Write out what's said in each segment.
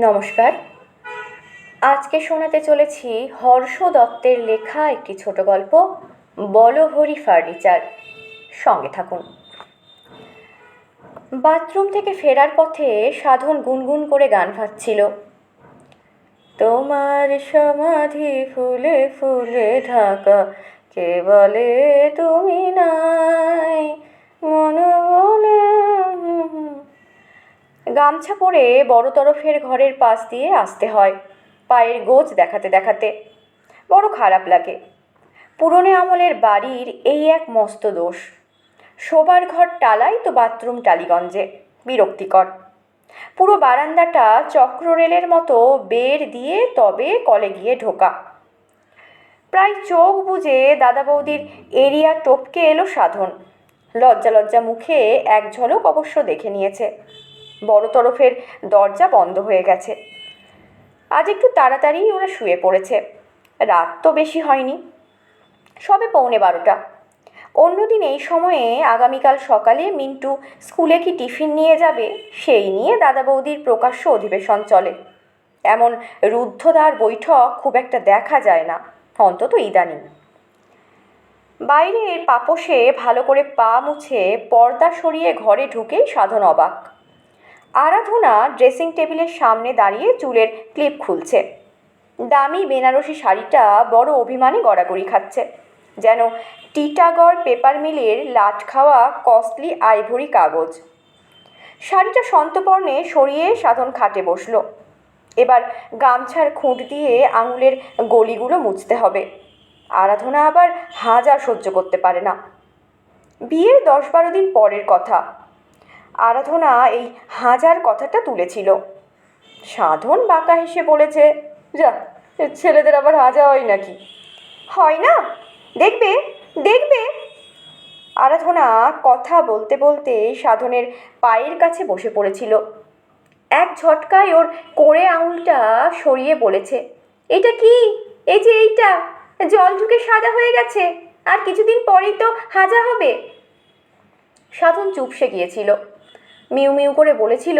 নমস্কার। আজকে শোনাতে চলেছি হর্ষ দত্তের লেখা একটি ছোট গল্প, বলহরি ফার্নিচার। সঙ্গে থাকুন। বাথরুম থেকে ফেরার পথে সাধন গুনগুন করে গান ভাবছিল। তোমার সমাধি ফুলে ফুলে ঢাকা, কে বলে তুমি নাই, মন বলে। গামছা পরে বড় তরফের ঘরের পাশ দিয়ে আসতে হয়, পায়ের গোছ দেখাতে দেখাতে। বড় খারাপ লাগে। পুরনো আমলের বাড়ির এই এক মস্ত দোষ। শোবার ঘর টালাই তো বাথরুম টালিগঞ্জে, বিরক্তিকর। পুরো বারান্দাটা চক্ররেলের মতো বের দিয়ে তবে কলে গিয়ে ঢোকা। প্রায় চোখ বুজে দাদা বৌদির এরিয়া টপকে এলো সাধন। লজ্জা লজ্জা মুখে এক ঝলক অবশ্য দেখে নিয়েছে। বড় তরফের দরজা বন্ধ হয়ে গেছে। আজ একটু তাড়াতাড়ি ওরা শুয়ে পড়েছে। রাত তো বেশি হয়নি, সবে 11:15। অন্যদিন এই সময়ে আগামীকাল সকালে মিন্টু স্কুলে কি টিফিন নিয়ে যাবে সেই নিয়ে দাদা বৌদির প্রকাশ্য অধিবেশন চলে। এমন রুদ্ধদ্বার বৈঠক খুব একটা দেখা যায় না, অন্তত ইদানিং। বাইরের পাপোশে ভালো করে পা মুছে পর্দা সরিয়ে ঘরে ঢুকেই সাধন অবাক। আরাধনা ড্রেসিং টেবিলের সামনে দাঁড়িয়ে চুলের ক্লিপ খুলছে। দামি বেনারসি শাড়িটা বড় অভিমানে গড়াগড়ি খাচ্ছে, যেন টিটাগড় পেপার মিলের লাট খাওয়া কস্টলি আইভরি কাগজ। শাড়িটা সন্তপর্ণে সরিয়ে সাধন খাটে বসল। এবার গামছার খুঁট দিয়ে আঙুলের গলিগুলো মুছতে হবে। আরাধনা আবার হাজার সহ্য করতে পারে না। বিয়ের 10-12 দিন পরের কথা। আরাধনা এই হাজার কথাটা তুলেছিল। সাধন বাঁকা হেসে বলেছে, যা, ছেলেদের আবার হাজা হয় নাকি? হয় না, দেখবে দেখবে। আরাধনা কথা বলতে বলতে সাধনের পায়ের কাছে বসে পড়েছিল। এক ঝটকায় ওর কোড়ে আঙুলটা সরিয়ে বলেছে, এটা কি? এই যে এইটা জল ঢুকে সাদা হয়ে গেছে, আর কিছুদিন পরেই তো হাজা হবে। সাধন চুপসে গিয়েছিল। মিউ মিউ করে বলেছিল,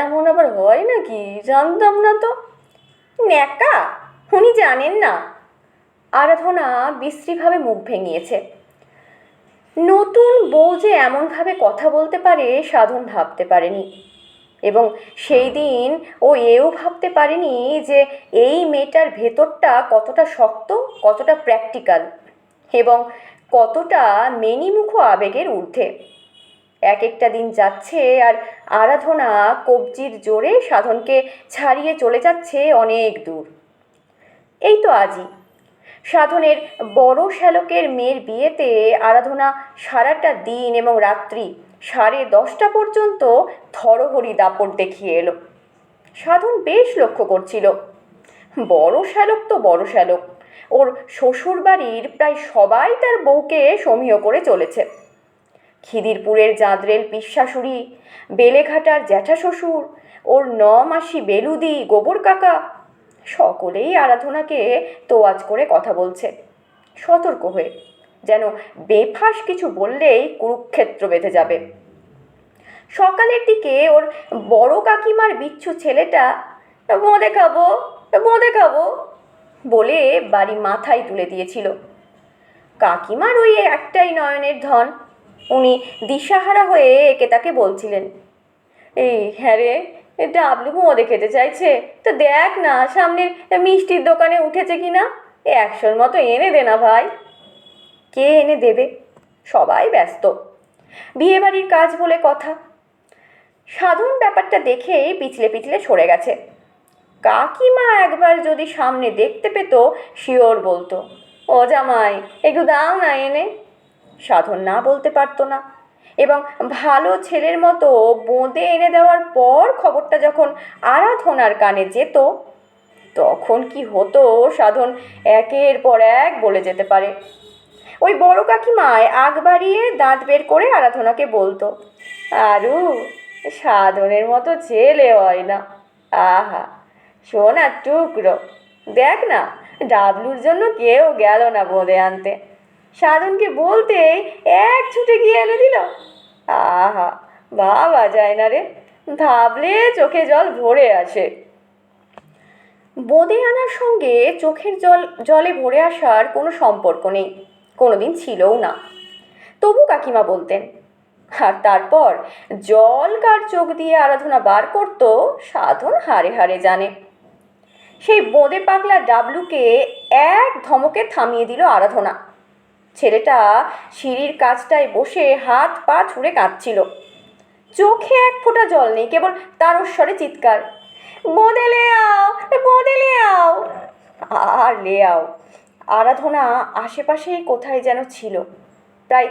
এমন আবার হয় নাকি? জানতাম না তো। ন্যাকা, উনি জানেন না। আরাধনা বিশ্রীভাবে মুখ ভেঙিয়েছে। নতুন বউ যে এমনভাবে কথা বলতে পারে সাধন ভাবতে পারেনি, এবং সেই দিন ও এও ভাবতে পারেনি যে এই মেয়েটার ভেতরটা কতটা শক্ত, কতটা প্র্যাকটিক্যাল, এবং কতটা মেনিমুখো আবেগের ঊর্ধ্বে। এক একটা দিন যাচ্ছে আর আরাধনা কবজির জোরে সাধনকে ছাড়িয়ে চলে যাচ্ছে অনেক দূর। এই তো আজই সাধনের বড় শ্যালকের মেয়ের বিয়েতে আরাধনা সারাটা দিন এবং রাত্রি 10:30 পর্যন্ত থরহরি দাপট দেখিয়ে এলো। সাধন বেশ লক্ষ্য করছিল, বড় শ্যালক তো বড় শ্যালক, ওর শ্বশুর বাড়ির প্রায় সবাই তার বউকে সমীহ করে চলেছে। খিদিরপুরের জাঁদরেল পিসশাশুড়ি, বেলেঘাটার জ্যাঠা শ্বশুর, ওর 9 মাসি বেলুদি, গোবর কাকা, সকলেই আরাধনাকে তোয়াজ করে কথা বলছে, সতর্ক হয়ে, যেন বেফাঁস কিছু বললেই কুরুক্ষেত্র বেঁধে যাবে। সকালের দিকে ওর বড় কাকিমার বিচ্ছু ছেলেটা বোঁদে খাবো বোঁদে খাবো বলে বাড়ি মাথায় তুলে দিয়েছিল। কাকিমার ওই একটাই নয়নের ধন। উনি দিশাহারা হয়ে একে তাকে বলছিলেন, এই হ্যাঁ রে, ডাবলু বোঁদে খেতে চাইছে, তো দেখ না সামনের মিষ্টির দোকানে উঠেছে কিনা, 100-র মতো এনে দে না ভাই। কে এনে দেবে? সবাই ব্যস্ত, বিয়েবাড়ির কাজ বলে কথা। সাধন ব্যাপারটা দেখে পিছলে পিছলে সরে গেছে। কাকিমা একবার যদি সামনে দেখতে পেত শিওর বলতো, ও জামাই একটু দাও না এনে। সাধন না বলতে পারতো না, এবং ভালো ছেলের মতো বোঁদে এনে দেওয়ার পর খবরটা যখন আরাধনার কানে যেত, তখন কি হতো সাধন একের পর এক বলে যেতে পারে। ওই বড় কাকিমায় আগ বাড়িয়ে দাঁত বের করে আরাধনাকে বলতো, আরু সাধনের মতো ছেলে হয় না, আহা সোনার টুকরো, দেখ না ডাবলুর জন্য কেউ গেল না বোঁদে আনতে, সাধনকে বলতেই এক ছুটে গিয়ে এনে দিল। আহা ভাবা যায় না রে, ভাবলে চোখে জল ভরে আসে। বোঁদে আনার সঙ্গে চোখের জলে ভরে আসার কোনো সম্পর্ক নেই, কোনোদিন ছিলও না। তবু কাকিমা বলতেন। আর তারপর জল কার চোখ দিয়ে আরাধনা বার করত সাধন হাড়ে হাড়ে জানে। সেই বোঁদে পাগলা ডাবলুকে এক ধমকে থামিয়ে দিল আরাধনা। ছেলেটা সিঁড়ির কাছটায় বসে হাত পা ছুঁড়ে কাঁদছিল। চোখে এক ফোঁটা জল নেই, কেবল তারস্বরে চিৎকার, বোঁদে লে আও, বোঁদে লে আও। আর লে আও। আরাধনা আশেপাশেই কোথায় যেন ছিল। প্রায়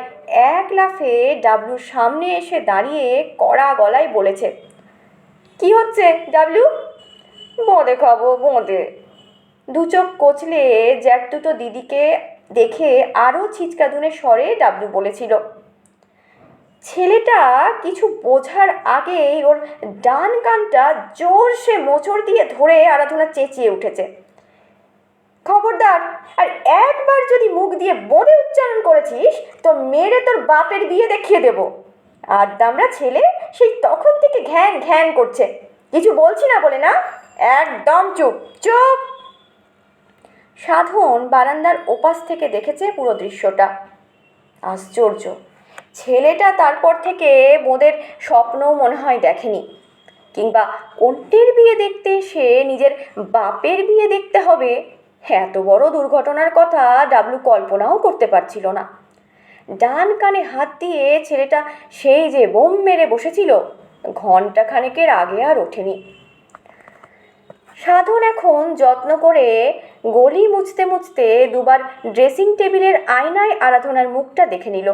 এক লাফে ডাবলুর সামনে এসে দাঁড়িয়ে কড়া গলায় বলেছে, কি হচ্ছে ডাবলু? বোঁদে খাবো, বোঁদে। দু চোখ কচলে জ্যাঠতুতো দিদিকে দেখে আরও ছিচকাদুনে স্বরে ডাবলু বলেছিল। ছেলেটা কিছু বোঝার আগেই ওর ডান কানটা জোরসে মোচড় দিয়ে ধরে আরাধনা চেঁচিয়ে উঠেছে, খবরদার, আর একবার যদি মুখ দিয়ে বোঁদে উচ্চারণ করেছিস তো মেরে তোর বাপের বিয়ে দেখিয়ে দেব। আর দামড়া ছেলে সেই তখন থেকে ঘ্যান ঘ্যান করছে। কিছু বলছি না বলে না? একদম চুপ চুপ। সাধন বারান্দার ওপাশ থেকে দেখেছে পুরো দৃশ্যটা। আশ্চর্য, ছেলেটা তারপর থেকে বোঁদের স্বপ্নও মনে হয় দেখেনি, কিংবা অন্যের বিয়ে দেখতে এসে নিজের বাপের বিয়ে দেখতে হবে এত বড় দুর্ঘটনার কথা ডাবলু কল্পনাও করতে পারছিল না। ডান কানে হাত দিয়ে ছেলেটা সেই যে বোম মেরে বসেছিল ঘণ্টা খানেকের আগে আর ওঠেনি। সাধন এখন যত্ন করে গলি মুছতে মুছতে দুবার ড্রেসিং টেবিলের আয়নায় আরাধনার মুখটা দেখে নিল।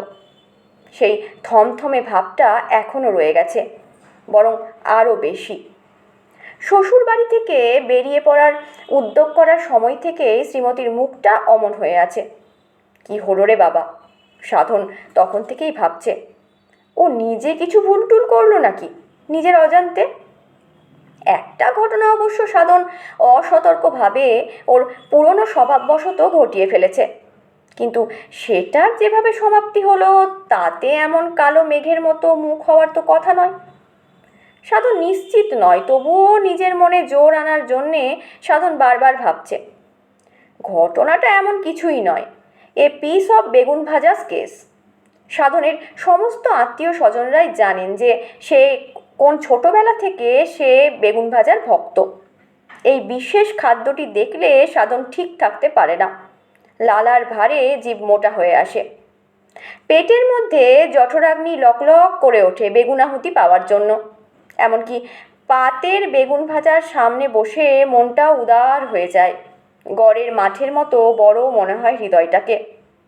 সেই থমথমে ভাবটা এখনও রয়ে গেছে, বরং আরও বেশি। শ্বশুর বাড়ি থেকে বেরিয়ে পড়ার উদ্যোগ করার সময় থেকে শ্রীমতীর মুখটা অমন হয়ে আছে। কি হলো রে বাবা, সাধন তখন থেকেই ভাবছে। ও নিজে কিছু ভুল টুল করলো নাকি নিজের অজান্তে? একটা ঘটনা অবশ্য সাধন অসতর্কভাবে ওর পুরনো স্বভাববশত ঘটিয়ে ফেলেছে, কিন্তু সেটার যেভাবে সমাপ্তি হলো তাতে এমন কালো মেঘের মতো মুখ হওয়ার তো কথা নয়। সাধন নিশ্চিত নয়, তবুও নিজের মনে জোর আনার জন্যে সাধন বারবার ভাবছে, ঘটনাটা এমন কিছুই নয়, এ পিস অফ বেগুন ভাজাস কেস। সাধনের সমস্ত আত্মীয় স্বজনরাই জানেন যে সে কোন ছোটবেলা থেকে সে বেগুন ভাজার ভক্ত। এই বিশেষ খাদ্যটি দেখলে সাধন ঠিক থাকতে পারে না, লালার ভারে জিভ মোটা হয়ে আসে। পেটের মধ্যে জঠরাগ্নি লকলক করে ওঠে বেগুনাহুতি পাওয়ার জন্য। এমনকি পাতের বেগুন ভাজার সামনে বসে মনটা উদার হয়ে যায়। গড়ের মাঠের মতো বড় মনে হয় হৃদয়টাকে।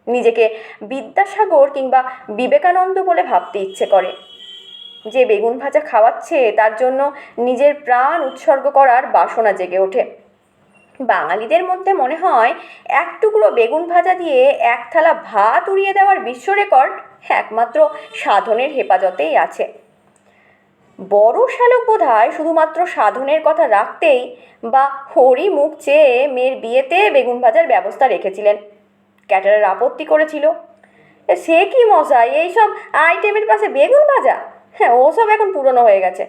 নিজেকে বিদ্যাসাগর কিংবা বিবেকানন্দ বলে ভাবতে ইচ্ছে করে। যে বেগুন ভাজা খাওয়াচ্ছে তার জন্য নিজের প্রাণ উৎসর্গ করার বাসনা জেগে ওঠে। বাঙালিদের মধ্যে মনে হয় এক টুকরো বেগুন ভাজা দিয়ে এক থালা ভাত উড়িয়ে দেওয়ার বিশ্ব রেকর্ড একমাত্র সাধনের হেফাজতেই আছে। বড় শ্যালক বোধহয় শুধুমাত্র সাধনের কথা রাখতেই বা হরি মুখ চেয়ে মেয়ের বিয়েতে বেগুন ভাজার ব্যবস্থা রেখেছিলেন। ক্যাটারার আপত্তি করেছিল, সে কি মশাই, এইসব আইটেমের পাশে বেগুন ভাজা? হ্যাঁ, ওসব এখন পুরনো হয়ে গেছে।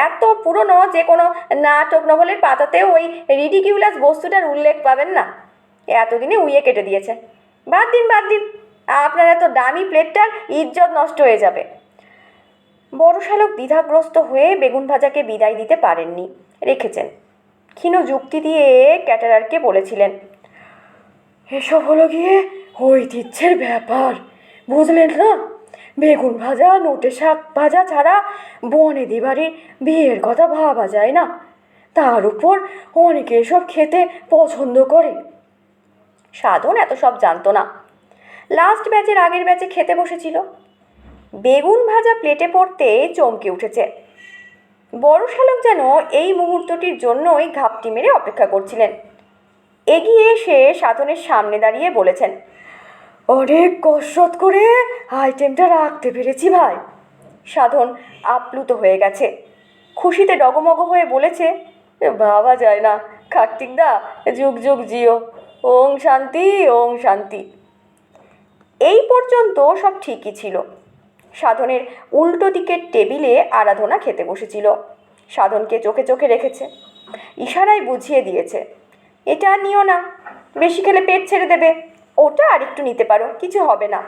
এত পুরনো যে কোনো নাটক নভেলের পাতাতেও ওই রিডিকিউলাস বস্তুটার উল্লেখ পাবেন না। এতদিনে উইয়ে কেটে দিয়েছে। বাদ দিন বাদ দিন, আপনার এত দামি প্লেটটার ইজ্জত নষ্ট হয়ে যাবে। বড় শালক দ্বিধাগ্রস্ত হয়ে বেগুন ভাজাকে বিদায় দিতে পারেননি, রেখেছেন। ক্ষীণ যুক্তি দিয়ে ক্যাটারারকে বলেছিলেন, এসব হলো গিয়ে ঐতিহ্যের ব্যাপার, বুঝলেন না? বেগুন ভাজা নোটে শাক ভাজা ছাড়া বনেদি বাড়ির বিয়ের কথা ভাবা যায় না। তার উপর অনেকে এসব খেতে পছন্দ করে। সাধন এত সব জানতো না। লাস্ট ব্যাচের আগের ব্যাচে খেতে বসেছিল। বেগুন ভাজা প্লেটে পড়তে চমকে উঠেছে। বড় শালক যেন এই মুহূর্তটির জন্যই ঘাপটি মেরে অপেক্ষা করছিলেন। এগিয়ে এসে সাধনের সামনে দাঁড়িয়ে বলেছেন, অনেক কসরত করে আইটেমটা রাখতে পেরেছি ভাই। সাধন আপ্লুত হয়ে গেছে, খুশিতে ডগমগ হয়ে বলেছে, ভাবা যায় না, কার্তিকদা যুগ যুগ জিও, ওং শান্তি ওং শান্তি। এই পর্যন্ত সব ঠিকই ছিল, সাধনের উল্টো দিকের টেবিলে আরাধনা খেতে বসেছিল। সাধনকে চোখে চোখে রেখেছে, ইশারায় বুঝিয়ে দিয়েছে, এটা নিও না, বেশি খেলে পেট ছেড়ে দেবে, ওটা আরেকটু নিতে পারো, কিছু হবে না।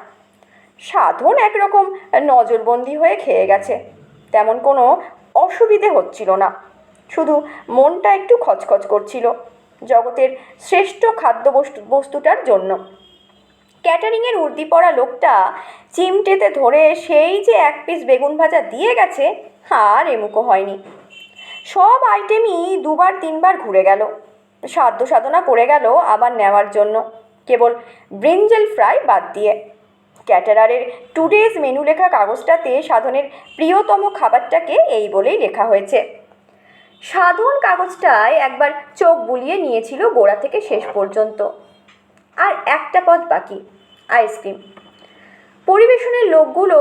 সাধন একরকম নজরবন্দি হয়ে খেয়ে গেছে, তেমন কোনো অসুবিধে হচ্ছিল না, শুধু মনটা একটু খচখচ করছিল জগতের শ্রেষ্ঠ খাদ্য বস্তুটার জন্য। ক্যাটারিংয়ের উর্দি পরা লোকটা চিমটেতে ধরে সেই যে 1 পিস বেগুন ভাজা দিয়ে গেছে, আর এমুকো হয়নি। সব আইটেমই 2-3 বার ঘুরে গেল, সাধ্য সাধনা করে গেল আবার নেওয়ার জন্য, কেবল ব্রিঞ্জেল ফ্রাই বাদ দিয়ে। ক্যাটারারের টুডেজ মেনু লেখা কাগজটাতে সাধনের প্রিয়তম খাবারটাকে এই বলেই লেখা হয়েছে। সাধন কাগজটায় একবার চোখ বুলিয়ে নিয়েছিল গোড়া থেকে শেষ পর্যন্ত। আর একটা পদ বাকি, আইসক্রিম। পরিবেশনের লোকগুলো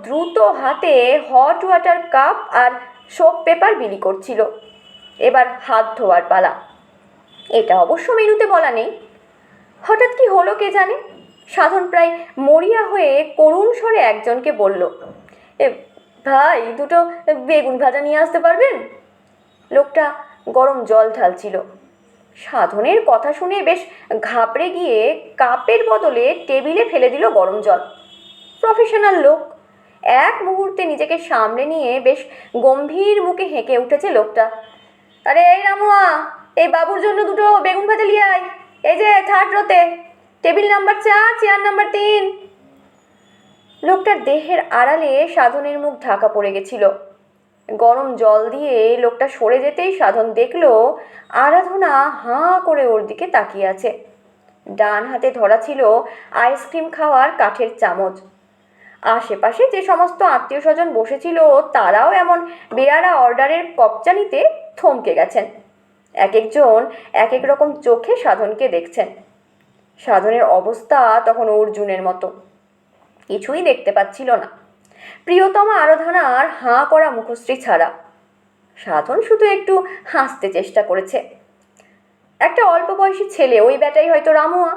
দ্রুত হাতে হট ওয়াটার কাপ আর সোপ পেপার বিলি করছিল। এবার হাত ধোয়ার পালা। এটা অবশ্য মেনুতে বলা নেই। হঠাৎ কি হলো কে জানে, সাধন প্রায় মরিয়া হয়ে করুণ স্বরে একজনকে বলল, ভাই 2টো বেগুন ভাজা নিয়ে আসতে পারবেন? লোকটা গরম জল ঢালছিল। সাধনের কথা শুনে বেশ ঘাবড়ে গিয়ে কাপের বদলে টেবিলে ফেলে দিল গরম জল। প্রফেশনাল লোক, এক মুহূর্তে নিজেকে সামলে নিয়ে বেশ গম্ভীর মুখে হেঁকে উঠেছে লোকটা। আরে এই রামুয়া, এই বাবুর জন্য 2টো বেগুন ভাজা লিয়ে আয়, এই যে 3rd রোতে, টেবিল নাম্বার 4, চেয়ার নাম্বার 3। লোকটার দেহের আড়ালে সাধনের মুখ ঢাকা পড়ে গেছিল। গরম জল দিয়ে লোকটা সরে যেতেই সাধন দেখল আরাধনা হাঁ করে ওর দিকে তাকিয়ে আছে। ডান হাতে ধরা ছিল আইসক্রিম খাওয়ার কাঠের চামচ। আশেপাশে যে সমস্ত আত্মীয় স্বজন বসেছিল তারাও এমন বেয়ারা অর্ডারের কপচা নিতে থমকে গেছেন। এক একজন এক এক রকম চোখে সাধনকে দেখছেন। সাধনের অবস্থা তখন অর্জুনের মতো, কিছুই দেখতে পাচ্ছিল না, প্রিয়তমা আরাধনার হাঁ করা মুখশ্রী ছাড়া। সাধন শুধু একটু হাসতে চেষ্টা করেছে। একটা অল্প বয়সী ছেলে, ওই ব্যাটাই হয়তো রামুয়া,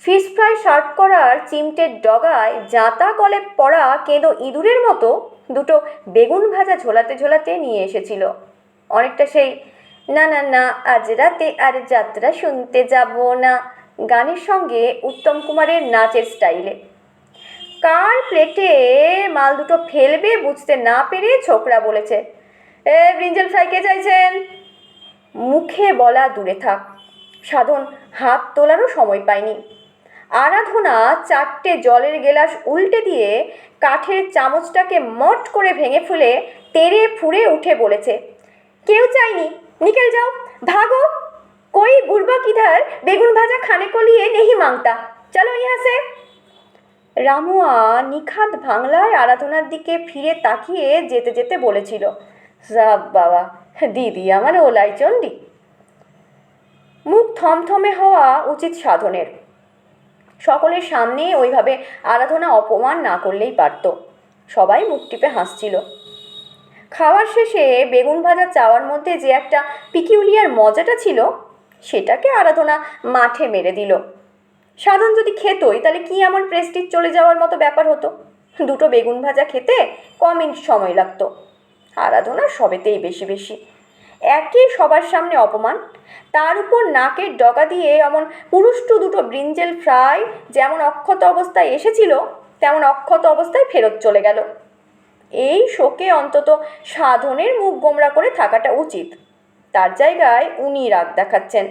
ফিশ ফ্রাই সার্ভ করার চিমটের ডগায় জাঁতা কলে পড়া কেঁদো ইঁদুরের মতো 2টো বেগুন ভাজা ঝোলাতে ঝোলাতে নিয়ে এসেছিল, অনেকটা সেই না না না আজ রাতে আর যাত্রা শুনতে যাব না গানের সঙ্গে উত্তম কুমারের নাচের স্টাইলে। কার প্লেটে মাল 2টো ফেলবে বুঝতে না পেরে ছোকরা বলেছে, ব্রিঞ্জেল ফ্রাই কে চাইছেন? মুখে বলা দূরে থাক, সাধন হাত তোলারও সময় পায়নি। আরাধনা 4টে জলের গেলাস উল্টে দিয়ে কাঠের চামচটাকে মট করে ভেঙে ফুলে তেড়ে ফুড়ে উঠে বলেছে, কেউ চাইনি, নিকেল যাও, ভাগো, कोई बुर्बक इधर बेगुन भाजा खाने को लिए नहीं मांगता, चलो यहाँ से। রামুয়া নিখাত বাংলায় আরাধনার দিকে ফিরে তাকিয়ে যেতে যেতে বলেছিল, সাব বাবা, দিদি আমার ওলাই চণ্ডী। মুখ থমথমে হওয়া উচিত সাধনের। সকলের সামনে ওইভাবে আরাধনা অপমান না করলেই পারত। সবাই মুখ টিপে হাসছিল। খাওয়ার শেষে বেগুন ভাজা চাওয়ার মধ্যে যে একটা পিকিউলিয়ার মজাটা ছিল, সেটাকে আরাধনা মাঠে মেরে দিল। সাধন যদি খেতই তাহলে কি এমন প্রেস্টিজ চলে যাওয়ার মতো ব্যাপার হতো? 2টো বেগুন ভাজা খেতে কমিন্ট সময় লাগতো, আরাধনা সবেতেই বেশি বেশি। একই সবার সামনে অপমান, তার উপর নাকের ডগা দিয়ে এমন পুরুষ্টু 2টো ব্রিঞ্জেল ফ্রাই যেমন অক্ষত অবস্থায় এসেছিল তেমন অক্ষত অবস্থায় ফেরত চলে গেল। এই শোকে অন্তত সাধনের মুখ গোমরা করে থাকাটা উচিত, তার জায়গায় উনি রাগ দেখাচ্ছেন।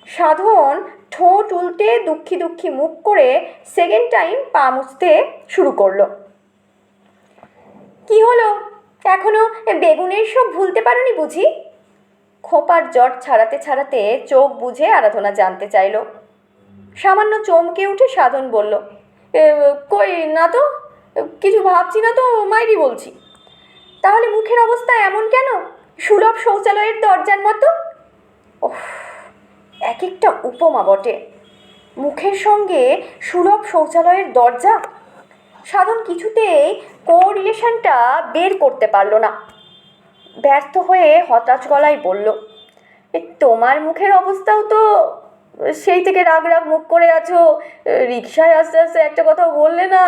সাধন ঠোঁট উল্টে দুঃখী দুঃখী মুখ করে সেকেন্ড টাইম পা মুছতে শুরু করলো। কি হলো, এখনো বেগুনের সব ভুলতে পারোনি বুঝি? খোপার জট ছাড়াতে ছাড়াতে চোখ বুঝে আরাধনা জানতে চাইল। সামান্য চমকে উঠে সাধন বলল, কই না তো, কিছু ভাবছি না তো, মাইরি বলছি। তাহলে মুখের অবস্থা এমন কেন, সুলভ শৌচালয়ের দরজার মতো? ওহ, এক একটা উপমা বটে, মুখের সঙ্গে সুলভ শৌচালয়ের দরজা। সাধন কিছুতেই কোরিলেশনটা বের করতে পারল না। ব্যর্থ হয়ে হতাশ গলায় বলল, তোমার মুখের অবস্থাও তো সেই থেকে রাগ রাগ মুখ করে আছো, রিকশায় আস্তে আস্তে একটা কথা বললে না,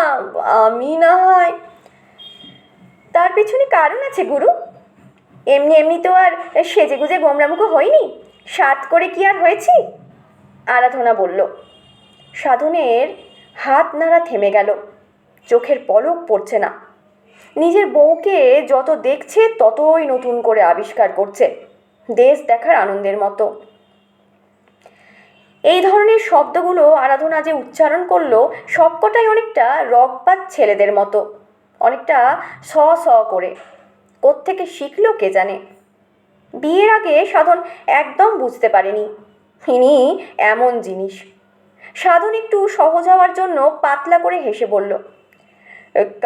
আমি না হয়। তার পেছনে কারণ আছে গুরু, এমনি এমনি তো আর সেজেগুজে গোমরামুখো হয়নি, সাত করে কি আর হয়েছি? আরাধনা বলল। সাধনের হাত নাড়া থেমে গেল, চোখের পলক পড়ছে না। নিজের বউকে যত দেখছে ততই নতুন করে আবিষ্কার করছে, দেশ দেখার আনন্দের মতো। এই ধরনের শব্দগুলো আরাধনা যে উচ্চারণ করলো সবকটাই অনেকটা রগপাত ছেলেদের মতো, অনেকটা স স করে। কোত্থেকে শিখলো কে জানে। বিয়ের আগে সাধন একদম বুঝতে পারেনি ইনি এমন জিনিস। সাধন একটু সহজ হওয়ার জন্য পাতলা করে হেসে বলল,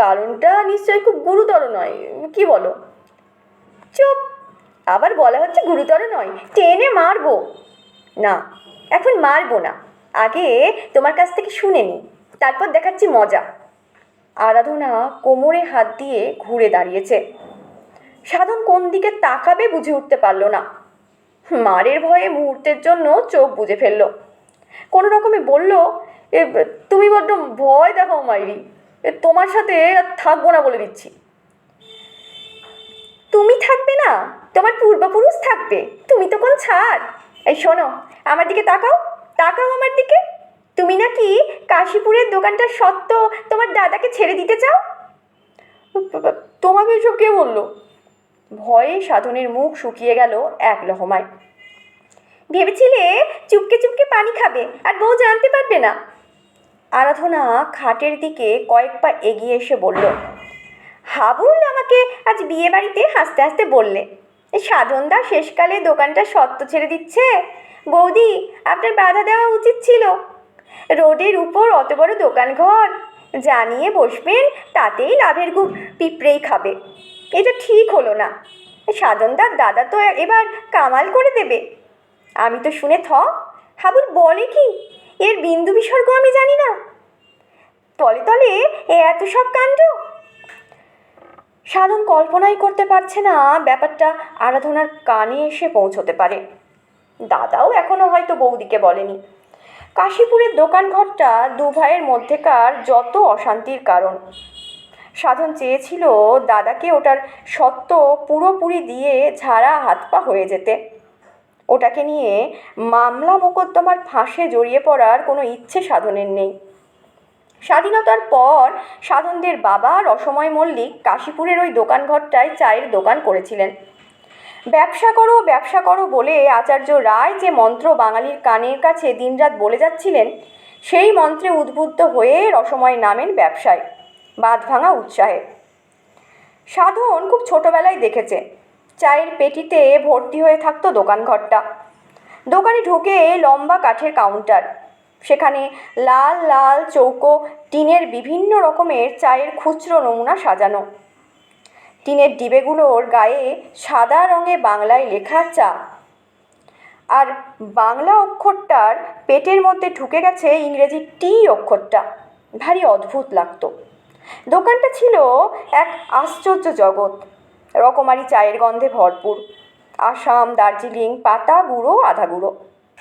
কারণটা নিশ্চয়ই খুব গুরুতর নয়, কি বলো? চুপ, আবার বলা হচ্ছে গুরুতর নয়, টেনে মারবো। না, এখন মারবো না, আগে তোমার কাছ থেকে শুনে নি, তারপর দেখাচ্ছি মজা। আরাধনা কোমরে হাত দিয়ে ঘুরে দাঁড়িয়েছে। সাধন কোন দিকে তাকাবে বুঝে উঠতে পারল না। মারের ভয়ে মুহূর্তের জন্য চোখ বুজে ফেলল। কোনো রকমে বলল, তুমি বড্ড ভয় দেখাও মাইরি, তোমার সাথে আর থাকবো না বলে দিচ্ছি। তুমি থাকবে না, তোমার পূর্বপুরুষ থাকবে, তুমি তো কোন ছাড়। এই শোনো, আমার দিকে তাকাও, তাকাও আমার দিকে। তুমি নাকি কাশীপুরের দোকানটা সত্ত্ব তোমার দাদাকে ছেড়ে দিতে চাও? তোমাকে এসব কে বললো? ভয়ে সাধনের মুখ শুকিয়ে গেল এক লহমায়। ভেবেছিলে চুপকে চুপকে পানি খাবে আর বউ জানতে পারবে না? আরাধনা খাটের দিকে কয়েক পা এগিয়ে এসে বলল, হাবুল আমাকে আজ বিয়ে বাড়িতে হাসতে হাসতে বললে, সাধনদা শেষকালে দোকানটা সত্ত্ব ছেড়ে দিচ্ছে। বৌদি, আপনার বাধা দেওয়া উচিত ছিল। রোডের উপর অত বড় দোকান ঘর, জানিয়ে বসবেন, তাতেই লাভের গুপ পিঁপড়েই খাবে। এটা ঠিক হলো না। সাধনদার দাদা তো এবার কামাল করে দেবে। আমি তো শুনে হাবুল বলে কি, এর বিন্দু বিসর্গ আমি জানি না। তলে তলে এত সব কাণ্ড। সাধন কল্পনাই করতে পারছে না ব্যাপারটা আরাধনার কানে এসে পৌঁছতে পারে। দাদাও এখনো হয়তো বৌদিকে বলেনি। কাশীপুরের দোকান ঘরটা দু ভাইয়ের মধ্যেকার যত অশান্তির কারণ। সাধন চেয়েছিল দাদাকে ওটার সত্ত্ব পুরোপুরি দিয়ে ঝাড়া হাত পা হয়ে যেতে। ওটাকে নিয়ে মামলা মোকদ্দমার ফাঁসে জড়িয়ে পড়ার কোনো ইচ্ছে সাধনের নেই। স্বাধীনতার পর সাধনদের বাবা রসময় মল্লিক কাশীপুরের ওই দোকান ঘরটায় চায়ের দোকান করেছিলেন। ব্যবসা করো বলে আচার্য রায় যে মন্ত্র বাঙালির কানের কাছে দিনরাত বলে যাচ্ছিলেন, সেই মন্ত্রে উদ্বুদ্ধ হয়ে রসময় নামেন ব্যবসায়, বাঁধ ভাঙা উৎসাহে। সাধন খুব ছোটবেলায় দেখেছে চায়ের পেটিতে ভর্তি হয়ে থাকতো দোকানঘরটা। দোকানে ঢুকে লম্বা কাঠের কাউন্টার, সেখানে লাল লাল চৌকো টিনের বিভিন্ন রকমের চায়ের খুচরো নমুনা সাজানো। টিনের ডিবেগুলোর গায়ে সাদা রঙে বাংলায় লেখা চা, আর বাংলা অক্ষরটার পেটের মধ্যে ঢুকে গেছে ইংরেজি টি অক্ষরটা। ভারী অদ্ভুত লাগতো। দোকানটা ছিল এক আশ্চর্য জগৎ, রকমারি চায়ের গন্ধে ভরপুর। আসাম, দার্জিলিং, পাতা গুঁড়ো, আধা গুঁড়ো।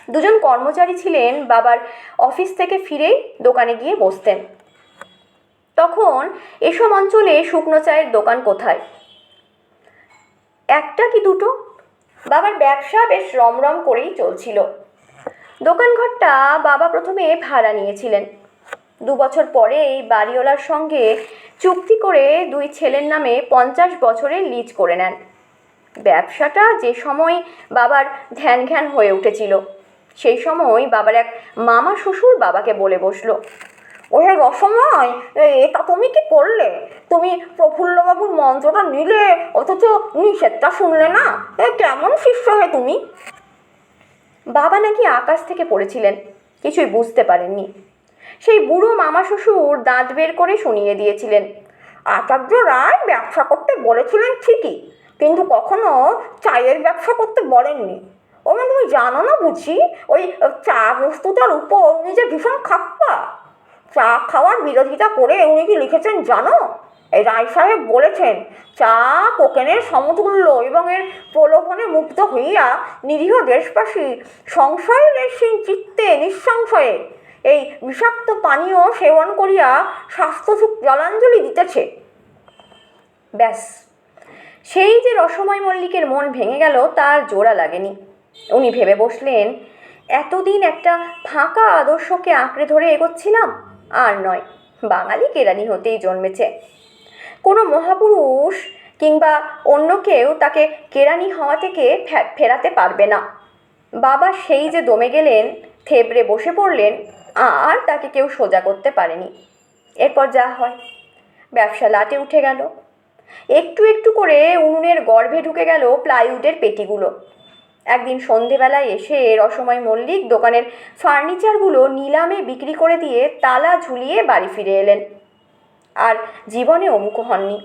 দুজন কর্মচারী ছিলেন, বাবার অফিস থেকে ফিরেই দোকানে গিয়ে বসতেন। তখন এসব অঞ্চলে শুকনো চায়ের দোকান কোথায়? একটা কি দুটো। বাবার ব্যবসা বেশ রমরম করেই চলছিল। দোকানঘরটা বাবা প্রথমে ভাড়া নিয়েছিলেন। 2 বছর পরে এই বাড়িওয়ালার সঙ্গে চুক্তি করে 2 ছেলের নামে 50 বছরের লিজ করে নেন। ব্যবসাটা যে সময় বাবার ধ্যান ঘ্যান হয়ে উঠেছিল, সেই সময় বাবার এক মামা শ্বশুর বাবাকে বলে বসলো, ওহে রসময়, এটা তুমি কি করলে? তুমি প্রফুল্লবাবুর মন্ত্রটা নিলে অথচ নিষেধটা শুনলে না, কেমন শিষ্য হে তুমি? বাবা নাকি আকাশ থেকে পড়েছিলেন, কিছুই বুঝতে পারেননি। সেই বুড়ো মামা শ্বশুর দাঁত বের করে শুনিয়ে দিয়েছিলেন, আচার্য রায় ব্যবসা করতে বলেছিলেন ঠিকই, কিন্তু কখনো চায়ের ব্যবসা করতে বলেননি। ওমা, তুমি জানো না বুঝি, ওই চা বস্তুটার উপর উনি যে ভীষণ খাপ্পা। চা খাওয়ার বিরোধিতা করে উনি কি লিখেছেন জানো? এই রায় সাহেব বলেছেন, চা কোকেনের সমতুল্য এবং এর প্রলোভনে মুক্ত হইয়া নিরীহ দেশবাসী সংশয়লেশহীন চিত্তে নিঃসংশয়ে এই বিষাক্ত পানীয় সেবন করিয়া স্বাস্থ্যসুখ জলাঞ্জলি দিতেছে। ব্যাস, সেই যে রসময় মল্লিকের মন ভেঙে গেল তার জোড়া লাগেনি। উনি ভেবে বসলেন, এতদিন একটা ফাঁকা আদর্শকে আঁকড়ে ধরে এগোচ্ছিলাম, আর নয়, বাঙালি কেরানি হতেই জন্মেছে। কোনো মহাপুরুষ কিংবা অন্য কেউ তাকে কেরানি হওয়া থেকে ফেরাতে পারবে না। বাবা সেই যে দমে গেলেন, থেবড়ে বসে পড়লেন, আর তাকে কেউ সোজা করতে পারেনি। এরপর যা হয়, ব্যবসা লাটে উঠে গেল। একটু একটু করে উনুনের গর্ভে ঢুকে গেল প্লাইউডের পেটিগুলো। একদিন সন্ধেবেলায় এসে রসময় মল্লিক দোকানের ফার্নিচারগুলো নিলামে বিক্রি করে দিয়ে তালা ঝুলিয়ে বাড়ি ফিরে এলেন। আর জীবনে অমুখ হননি।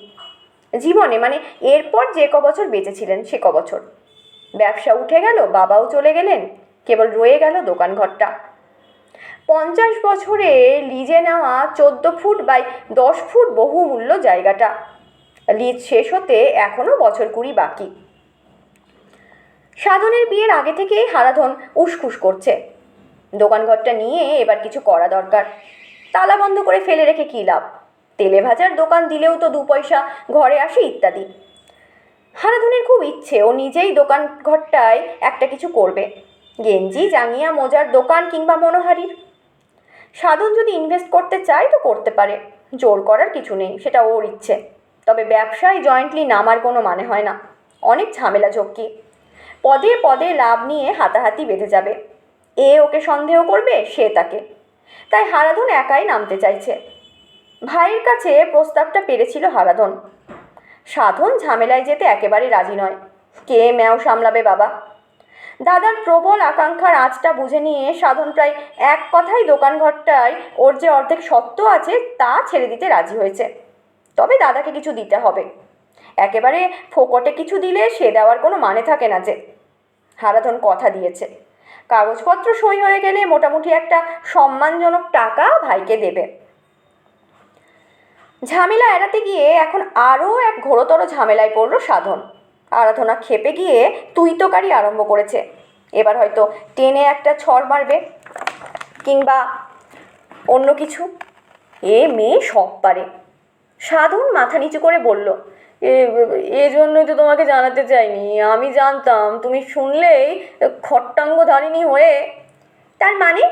জীবনে মানে এরপর যে কবছর বেঁচেছিলেন সে কবছর। ব্যবসা উঠে গেল, বাবাও চলে গেলেন, কেবল রয়ে গেল দোকানঘরটা। 50 বছরে লিজে নেওয়া 14 ফুট বাই 10 ফুট বহুমূল্য জায়গাটা। লিজ শেষ হতে এখনও বছর 20 বাকি। সাধনের বিয়ের আগে থেকেই হারাধন উসখুস করছে, দোকানঘরটা নিয়ে এবার কিছু করা দরকার। তালা বন্ধ করে ফেলে রেখে কী লাভ? তেলে ভাজার দোকান দিলেও তো 2 পয়সা ঘরে আসে ইত্যাদি। হারাধনের খুব ইচ্ছে ও নিজেই দোকান ঘরটায় একটা কিছু করবে, গেঞ্জি জাঙ্গিয়া মোজার দোকান কিংবা মনোহারির। সাধন যদি ইনভেস্ট করতে চায় তো করতে পারে, জোর করার কিছু নেই, সেটা ওর ইচ্ছে। তবে ব্যবসায় জয়েন্টলি নামার কোনো মানে হয় না, অনেক ঝামেলা ঝক্কি। পদে পদে লাভ নিয়ে হাতাহাতি বেঁধে যাবে, এ ওকে সন্দেহ করবে, সে তাকে। তাই হারাধন একাই নামতে চাইছে। ভাইয়ের কাছে প্রস্তাবটা পেরেছিল হারাধন। সাধন ঝামেলায় যেতে একেবারে রাজি নয়। কে ম্যাও সামলাবে বাবা? দাদার প্রবল আকাঙ্ক্ষার আঁচটা বুঝে নিয়ে সাধন প্রায় এক কথায় দোকানঘরটায় ওর যে অর্ধেক সত্ত্ব আছে তা ছেড়ে দিতে রাজি হয়েছে। তবে দাদাকে কিছু দিতে হবে। একেবারে ফোকটে কিছু দিলে সে দেওয়ার কোনো মানে থাকে না যে। হারাধন কথা দিয়েছে, কাগজপত্র সই হয়ে গেলে মোটামুটি একটা সম্মানজনক টাকা ভাইকে দেবে। ঝামেলা এড়াতে গিয়ে এখন আরও এক ঘোরতর ঝামেলায় পড়ল সাধন। আরাধনা খেপে গিয়ে তুইতকারি আরম্ভ করেছে। এবার হয়তো টেনে একটা ছড় মারবে কিংবা অন্য কিছু। এ মেয়ে সব পারে। সাধন মাথা নিচু করে বলল, এজন্যই তো তোমাকে জানাতে চাইনি। আমি জানতাম তুমি শুনলেই খট্টাঙ্গধারিণী হয়ে। তার মানে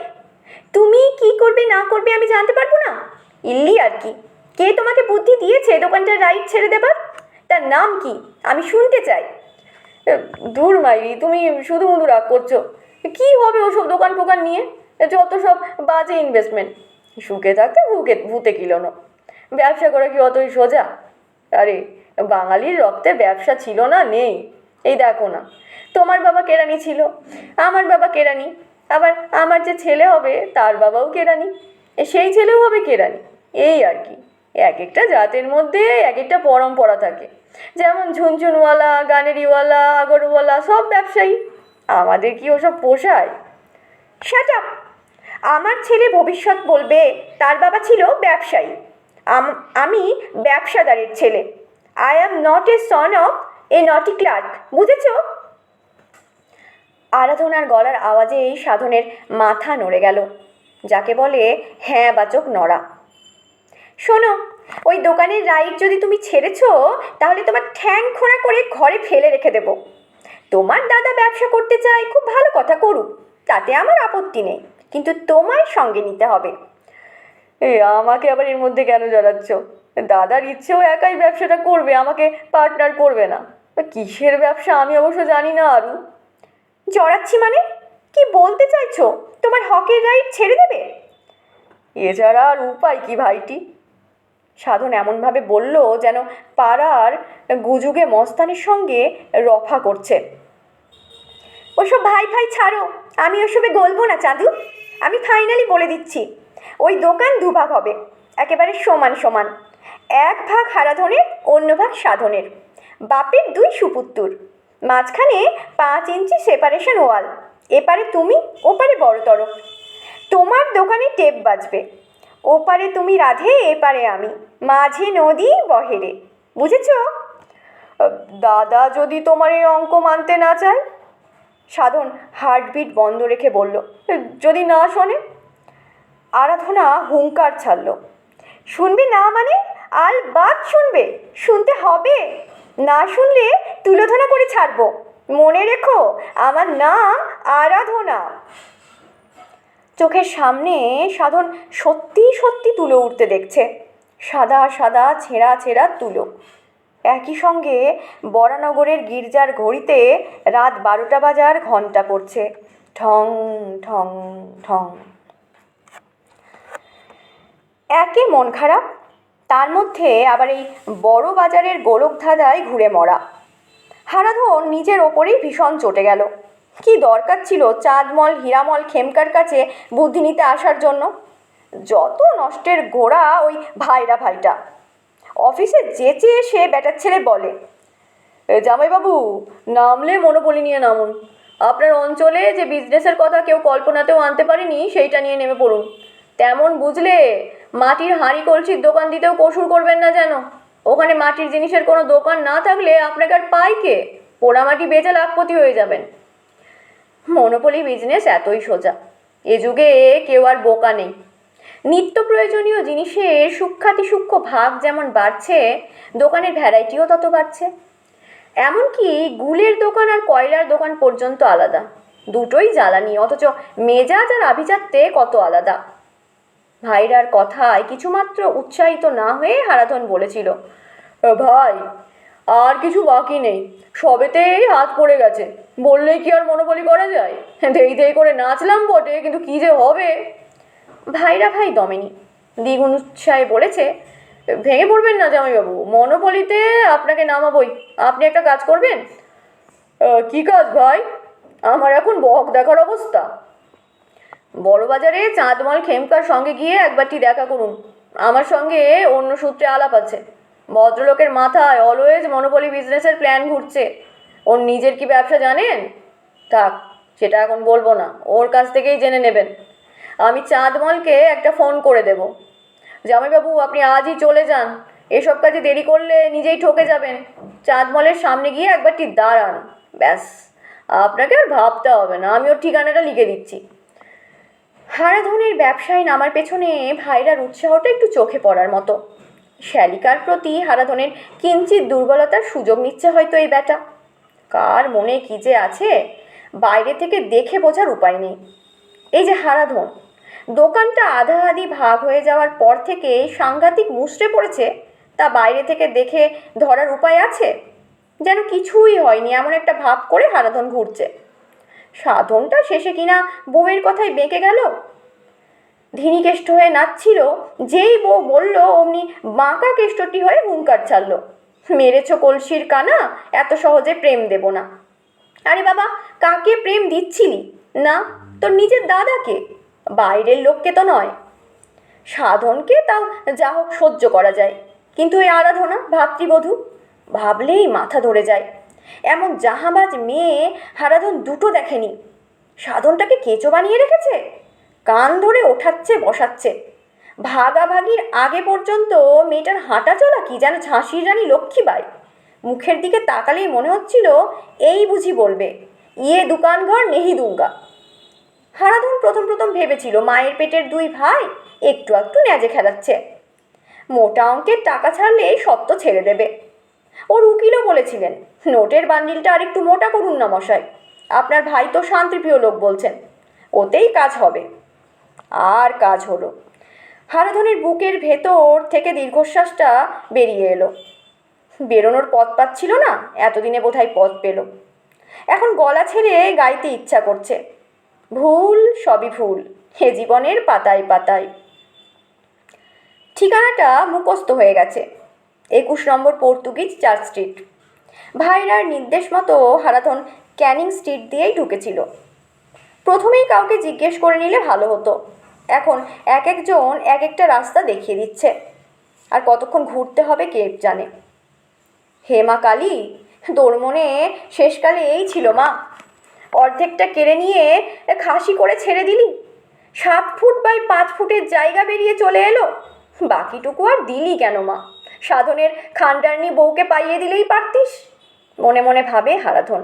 তুমি কি করবে না করবে আমি জানতে পারবো না? ইল্লি আর কি। কে তোমাকে বুদ্ধি দিয়েছে দোকানটার রাইট ছেড়ে দেবার? তার নাম কি আমি শুনতে চাই। দূর মাইরি, তুমি শুধু শুধু রাগ করছো। কী হবে ওসব দোকান ফোকান নিয়ে? যত সব বাজে ইনভেস্টমেন্ট। সুখে থাকতে ভূতে কিলোনো। ব্যবসা করা কি অতই সোজা? আরে বাঙালির রক্তে ব্যবসা ছিল না, নেই? এই দেখো না, তোমার বাবা কেরানি ছিল, আমার বাবা কেরানি, আবার আমার যে ছেলে হবে তার বাবাও কেরানি, সেই ছেলেও হবে কেরানি। এই আর কি। এক একটা জাতের মধ্যে এক একটা পরম্পরা থাকে। যেমন ঝুনঝুনওয়ালা, গানেরিওয়ালা, আগরওয়ালা সব ব্যবসায়ী। আমাদের কি ওসব পোষায়? Shut up! আমার ছেলে ভবিষ্যৎ বলবে তার বাবা ছিল ব্যবসায়ী, আমি ব্যবসাদারের ছেলে। I am not a son of a naughty clerk, বুঝেছ? আরাধনার গলার আওয়াজে এই সাধনের মাথা নড়ে গেল, যাকে বলে হ্যাঁ বাচক নড়া। শোনো, ওই দোকানের রাইট যদি তুমি ছেড়েছো তাহলে তোমার ঠ্যাং খোঁড়া করে ঘরে ফেলে রেখে দেবো। তোমার দাদা ব্যবসা করতে চায়, খুব ভালো কথা, করুক, তাতে আমার আপত্তি নেই, কিন্তু তোমায় সঙ্গে নিতে হবে। আমাকে আবার এর মধ্যে কেন জড়াচ্ছ? দাদার ইচ্ছেও একাই ব্যবসাটা করবে, আমাকে পার্টনার করবে না। কিসের ব্যবসা আমি অবশ্য জানি না। আরু, জড়াচ্ছি মানে কি বলতে চাইছো? তোমার হকের রাইট ছেড়ে দেবে? এছাড়া আর উপায় কি ভাইটি? সাধন এমনভাবে বলল যেন পাড়ার গুজুগে মস্তানের সঙ্গে রফা করছে। ওসব ভাই ভাই ছাড়ো, আমি ওসবে গলবো না চাঁদু। আমি ফাইনালি বলে দিচ্ছি, ওই দোকান দুভাগ হবে, একেবারে সমান সমান। এক ভাগ হারাধনের, অন্য ভাগ সাধনের। বাপের 2 সুপুত্তুর, মাঝখানে 5 ইঞ্চি সেপারেশন ওয়াল। এপারে তুমি, ওপারে বড় তরফ। তোমার দোকানে টেপ বাজবে, ওপারে তুমি রাধে, এপারে আমি। মাঝি নদী বহেরে, বুঝেছ? দাদা যদি তোমার এই অঙ্ক মানতে না চায়? সাধন হার্টবিট বন্ধ রেখে বলল, যদি না শোনে? আরাধনা হুঙ্কার ছাড়ল, শুনবে না মানে? আলবাত শুনবে, শুনতে হবে। না শুনলে তুলোধনা করে ছাড়বো। মনে রেখো, আমার নাম আরাধনা। চোখের সামনে সাধন সত্যি সত্যি তুলো উঠতে দেখছে, সাদা সাদা ছেঁড়া ছেঁড়া তুলো। একই সঙ্গে বরানগরের গির্জার ঘড়িতে রাত 12টা বাজার ঘণ্টা পড়ছে, ঠং ঠং ঠং। একে মন খারাপ, তার মধ্যে আবার এই বড় বাজারের গোলকধাঁধায় ঘুরে মরা। হারাধন নিজের ওপরেই ভীষণ চটে গেল। কি দরকার ছিল চাঁদমল হীরামল খেমকার কাছে বুদ্ধি নিতে আসার জন্য? যত নষ্টের ঘোড়া ওই ভাইরা ভাইটা। অফিসে যেচে এসে ব্যাটার ছেলে বলে, জামাইবাবু নামলে মনোপলি নিয়ে নামুন। আপনার অঞ্চলে যে বিজনেসের কথা কেউ কল্পনাতেও আনতে পারেনি সেইটা নিয়ে নেমে পড়ুন। তেমন বুঝলে মাটির হাঁড়ি কলসির দোকান দিতেও কসুর করবেন না যেন। ওখানে মাটির জিনিসের কোনো দোকান না থাকলে আপনাকে আর পাই কে? পোড়ামাটি বেচে লাখপতি হয়ে যাবেন। মনোপলি বিজনেস এতই সোজা, এ যুগে কেউ আর বোকা নেই। নিত্য প্রয়োজনীয় জিনিসের সূক্ষ্মাতিসূক্ষ্ম ভাগ যেমন বাড়ছে, দোকানের ভ্যারাইটিও তত বাড়ছে। এমনকি গুলের দোকান আর কয়লার দোকান পর্যন্ত আলাদা। দুটোই জ্বালানি, অথচ মেজাজ আর আভিজাত্যে কত আলাদা। ভাইরার কথায় কিছুমাত্র উৎসাহিত না হয়ে হারাধন বলেছিল, ভাই আর কিছু বাকি নেই, সবেতেই হাত পড়ে গেছে। বললেই কি আর মনোবলি করা যায়? ধেই ধেই করে নাচলাম বটে, কিন্তু কী যে হবে। ভাইরা ভাই দমেনি, দ্বিগুণ উৎসাহে বলেছে, ভেঙে পড়বেন না জামাইবাবু, মনোপলিতে আপনাকে নামাবই। আপনি একটা কাজ করবেন। কি কাজ ভাই? আমার এখন বক দেখার অবস্থা। বড়বাজারে চাঁদমল খেমকার সঙ্গে গিয়ে একবারটি দেখা করুন। আমার সঙ্গে অন্য সূত্রে আলাপ আছে। ভদ্রলোকের মাথায় অলওয়েজ মনোপলি বিজনেসের প্ল্যান ঘুরছে। ওর নিজের কি ব্যবসা জানেন? থাক, সেটা এখন বলবো না, ওর কাছ থেকেই জেনে নেবেন। আমি চাঁদমলকে একটা ফোন করে দেব। জামাইবাবু আপনি আজই চলে যান, এসব কাজে দেরি করলে নিজেই ঠকে যাবেন। চাঁদমলের সামনে গিয়ে একবারটি দাঁড়ান, ব্যাস, আপনাকে আর ভাবতে হবে না, আমি ওর ঠিকানাটা লিখে দিচ্ছি। হারাধনের ব্যবসায় নামার পেছনে ভাইরার উৎসাহটা একটু চোখে পড়ার মতো। শ্যালিকার প্রতি হারাধনের কিঞ্চিত দুর্বলতার সুযোগ নিচ্ছে হয়তো এই ব্যাটা। কার মনে কী যে আছে বাইরে থেকে দেখে বোঝার উপায় নেই। এই যে হারাধন, দোকানটা আধা আধি ভাগ হয়ে যাওয়ার পর থেকে সাংঘাতিক মুষড়ে পড়েছে, তা বাইরে থেকে দেখে ধরার উপায় আছে? যেন কিছুই হয়নি এমন একটা ভাব করে হারাধন ঘুরছে। সাধনটা শেষে কিনা বউয়ের কথায় বেঁকে গেল। ধিনীকেষ্ট হয়ে নাচছিল, যেই বউ বলল অমনি বাঁকা কেষ্টটি হয়ে হুঙ্কার ছাড়ল, মেরেছ কলসির কানা, এত সহজে প্রেম দেব না। আরে বাবা, কাকে প্রেম দিচ্ছিলি? না, তোর নিজের দাদাকে, বাইরের লোককে তো নয়। সাধনকে তাও যা হোক সহ্য করা যায়, কিন্তু এই আরাধনা ভাতৃবধূ, ভাবলেই মাথা ধরে যায়। এমন জাহাবাজ মেয়ে হারাধন দুটো দেখেনি। সাধনটাকে কেঁচো বানিয়ে রেখেছে, কান ধরে ওঠাচ্ছে বসাচ্ছে। ভাগাভাগির আগে পর্যন্ত মেয়েটার হাঁটা চলা কি যেন ঝাঁসির রানী লক্ষ্মীবাই। মুখের দিকে তাকালেই মনে হচ্ছিল এই বুঝি বলবে, ইয়ে দোকান ঘর নেহি দুঙ্গা। হারাধন প্রথম প্রথম ভেবেছিল মায়ের পেটের দুই ভাই একটু একটু ন্যাজে খেলাচ্ছে, মোটা অঙ্কের টাকা ছাড়লে সত্য ছেড়ে দেবে। ওর উকিলও বলেছিলেন, নোটের বান্ডিলটা আর একটু মোটা করুন না মশাই, আপনার ভাই তো শান্তিপ্রিয় লোক বলছেন, ওতেই কাজ হবে। আর কাজ হলো। হারাধনের বুকের ভেতর থেকে দীর্ঘশ্বাসটা বেরিয়ে এলো। বেরোনোর পথ পাচ্ছিল না, এতদিনে বোধহয় পথ পেল। এখন গলা ছেড়ে গাইতে ইচ্ছা করছে, ভুল সবই ভুল, হে জীবনের পাতায় পাতায়। ঠিকানাটা মুখস্থ হয়ে গেছে, 21 নম্বর পর্তুগিজ চার্চ স্ট্রিট। ভাইরার নির্দেশ মতো হারাধন ক্যানিং স্ট্রিট দিয়েই ঢুকেছিল। প্রথমেই কাউকে জিজ্ঞেস করে নিলে ভালো হতো, এখন এক একজন এক একটা রাস্তা দেখিয়ে দিচ্ছে, আর কতক্ষণ ঘুরতে হবে কে জানে। হে মা কালী, তোর মনে শেষকালে এই ছিল মা, অর্ধেকটা কেড়ে নিয়ে খাসি করে ছেড়ে দিলি। 7 ফুট বাই 5 ফুটের জায়গা বেরিয়ে চলে এলো, বাকিটুকু আর দিলি কেন মা? সাধনের খানডারনি বউকে পাইয়ে দিলেই পারতিস, মনে মনে ভাবে হারাধন।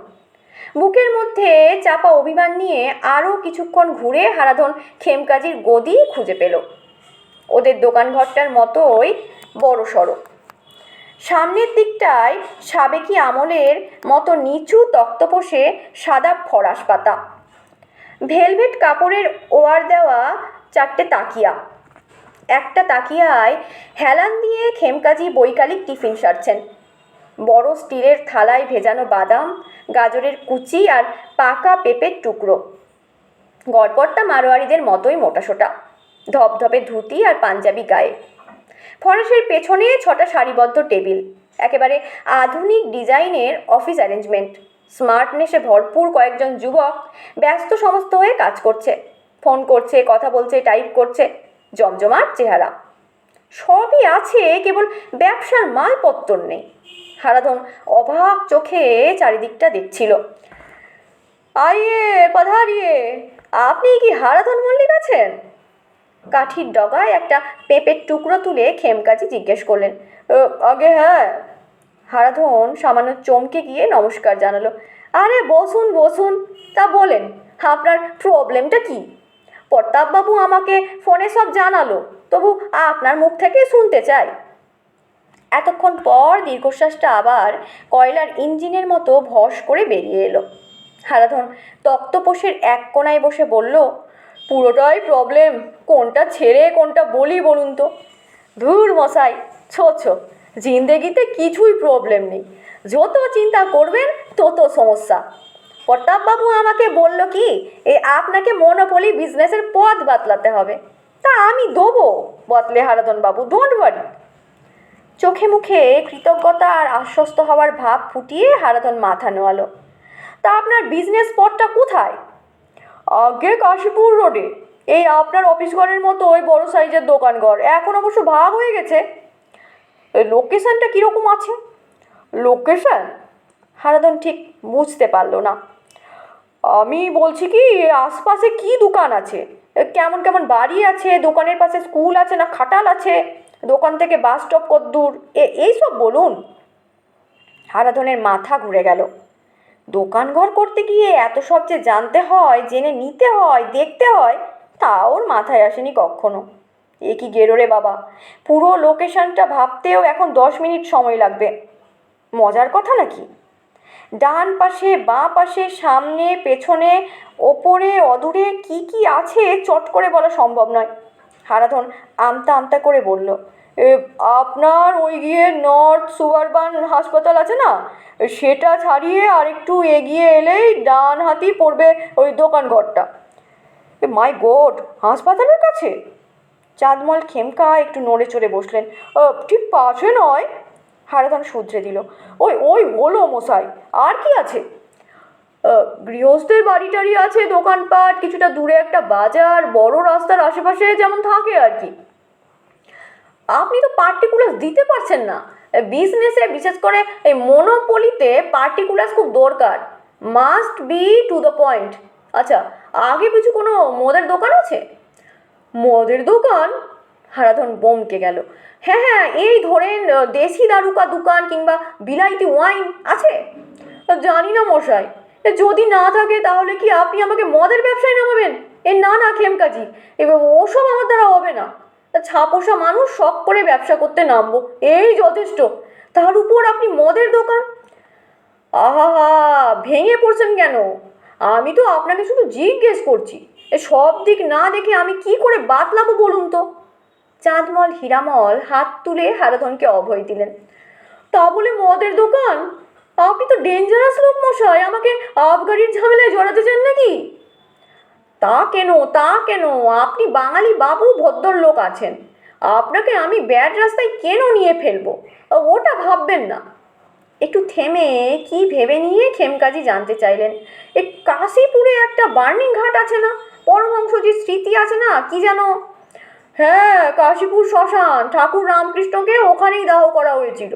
বুকের মধ্যে চাপা অভিমান নিয়ে আরও কিছুক্ষণ ঘুরে হারাধন খেমকাজির গদি খুঁজে পেল। ওদের দোকানঘরটার মতোই বড় সড়ো। সামনের দিকটায় সাবেকি আমলের মতো নিচু তক্তপোষে সাদা ফরাস পাতা, ভেলভেট কাপড়ের ওয়ার দেওয়া 4টে তাকিয়া। একটা তাকিয়ায় হেলান দিয়ে খেমকাজি বৈকালিক টিফিন সারছেন। বড় স্টিলের থালায় ভেজানো বাদাম, গাজরের কুচি আর পাকা পেঁপের টুকরো। গড়পড়তা মারোয়ারিদের মতোই মোটাসোটা, ধপধপে ধুতি আর পাঞ্জাবি গায়ে। ফরাসের পেছনে 6টা সারিবদ্ধ টেবিল, একেবারে আধুনিক ডিজাইনের অফিস অ্যারেঞ্জমেন্ট। স্মার্টনেসে ভরপুর কয়েকজন যুবক ব্যস্ত সমস্ত হয়ে কাজ করছে, ফোন করছে, কথা বলছে, টাইপ করছে। জমজমাট চেহারা। সবই আছে, কেবল ব্যবসার মালপত্তর নেই। হারাধন অবাক চোখে চারিদিকটা দেখছিল। আইয়ে পধারিয়ে, আপনি কি হারাধন মল্লিক আছেন? কাঠির ডগায় একটা পেঁপের টুকরো তুলে খেমকাজি জিজ্ঞেস করলেন। আগে হ্যাঁ। হারাধন সামান্য চমকে গিয়ে নমস্কার জানালো। আরে বসুন বসুন, তা বলেন আপনার প্রবলেমটা কি? প্রতাপবাবু আমাকে ফোনে সব জানালো, তবু আপনার মুখ থেকে শুনতে চাই। এতক্ষণ পর দীর্ঘশ্বাসটা আবার কয়লার ইঞ্জিনের মতো ভস করে বেরিয়ে এলো। হারাধন তক্তপোষের এক কোণায় বসে বলল, পুরোটাই প্রবলেম, কোনটা ছেড়ে কোনটা বলি বলুন তো? ধুর মশাই, ছো জিন্দেগিতে কিছুই প্রবলেম নেই, যত চিন্তা করবেন তত সমস্যা। প্রতাপবাবু আমাকে বলল কি, আপনাকে মনোপলি বিজনেসের পথ বাতলাতে হবে। তা আমি দেবো বদলে হারাধনবাবু, ডোন্ট ওয়ারি। চোখে মুখে কৃতজ্ঞতা আর আশ্বস্ত হওয়ার ভাব ফুটিয়ে হারাধন মাথা নোয়ালো। তা আপনার বিজনেস স্পটটা কোথায়? আগে কাশীপুর রোডে, এই আপনার অফিস ঘরের মতো ওই বড় সাইজের দোকানঘর, এখন অবশ্য ভাগ হয়ে গেছে। লোকেশনটা কীরকম আছে? লোকেশন হারাধন ঠিক বুঝতে পারল না। আমি বলছি কি, আশপাশে কি দোকান আছে, কেমন কেমন বাড়ি আছে, দোকানের পাশে স্কুল আছে না খাটাল আছে, দোকান থেকে বাস স্টপ কদ্দূর, এইসব বলুন। হারাধনের মাথা ঘুরে গেল। দোকানঘর করতে গিয়ে এত সব যে জানতে হয়, জেনে নিতে হয়, দেখতে হয়, তা ওর মাথায় আসেনি কখনো। এ কি গেরোরে বাবা, পুরো লোকেশনটা ভাবতেও এখন 10 মিনিট সময় লাগবে। মজার কথা নাকি? ডান পাশে, বাঁ পাশে, সামনে, পেছনে, ওপরে, অদূরে কি কি আছে চট করে বলা সম্ভব নয়। হারাধন আমতা আমতা করে বলল, আপনার ওই গিয়ে নর্থ সুবারবান হাসপাতাল আছে না, সেটা ছাড়িয়ে আর একটু এগিয়ে এলেই ডান হাতি পড়বে ওই দোকানঘরটা। মাই গড, হাসপাতালের কাছে? চাঁদমল খেমকা একটু নড়ে চড়ে বসলেন। ঠিক পাশে নয়। হারাধন শুধরে দিল, ওই ওই হলো মশাই, আর কি আছে? গৃহস্থের বাড়ি টাড়ি আছে, দোকানপাট, কিছুটা দূরে একটা বাজার, বড় রাস্তার আশেপাশে যেমন থাকে আর কি। আপনি তো পার্টিকুলার্স দিতে পারছেন না। বিজনেসে, বিশেষ করে এই মনোপলিতে পার্টিকুলার্স খুব দরকার, must be to the point. আচ্ছা, আগে কিছু কোনো মদের দোকান আছে? মদের দোকান? হারাধন বমকে গেল। হ্যাঁ, এই ধরেন দেশি দারুকা দোকান কিংবা বিলাইতি ওয়াইন আছে? জানি না মশাই, যদি না থাকে তাহলে কি আপনি আমাকে মদের ব্যবসায় নামাবেন? না খেমকাজি, এবার ওসব আমার দ্বারা হবে না। ছাপোষা মানুষ শখ করে ব্যবসা করতে নামবো, এই যথেষ্ট। তার উপর আপনি মদের দোকান? আহা, ভেঙে পড়ছেন কেন? আমি তো আপনাকে শুধু জিজ্ঞেস করছি, সব দিক না দেখে আমি কি করে বাতলাবো বলুন তো? চাঁদমল হীরামল হাত তুলে হারাধনকে অভয় দিলেন। তা বলে মদের দোকান? আপনি তো ডেঞ্জারাস লোক মশাই, আমাকে আবগারির ঝামেলায় জড়াতে চান নাকি? তা কেন, আপনি বাঙালি বাবু, ভদ্র লোক আছেন, আপনাকে আমি ব্যাড রাস্তায় কেন নিয়ে ফেলবো ওটা ভাববেন না। একটু থেমে কি ভেবে নিয়ে খেমকাজি জানতে চাইলেন, কাশীপুরে একটা বার্নিং ঘাট আছে না, পরমহংসজির স্মৃতি আছে না, কি যেন? হ্যাঁ, কাশীপুর শ্মশান, ঠাকুর রামকৃষ্ণকে ওখানেই দাহ করা হয়েছিল,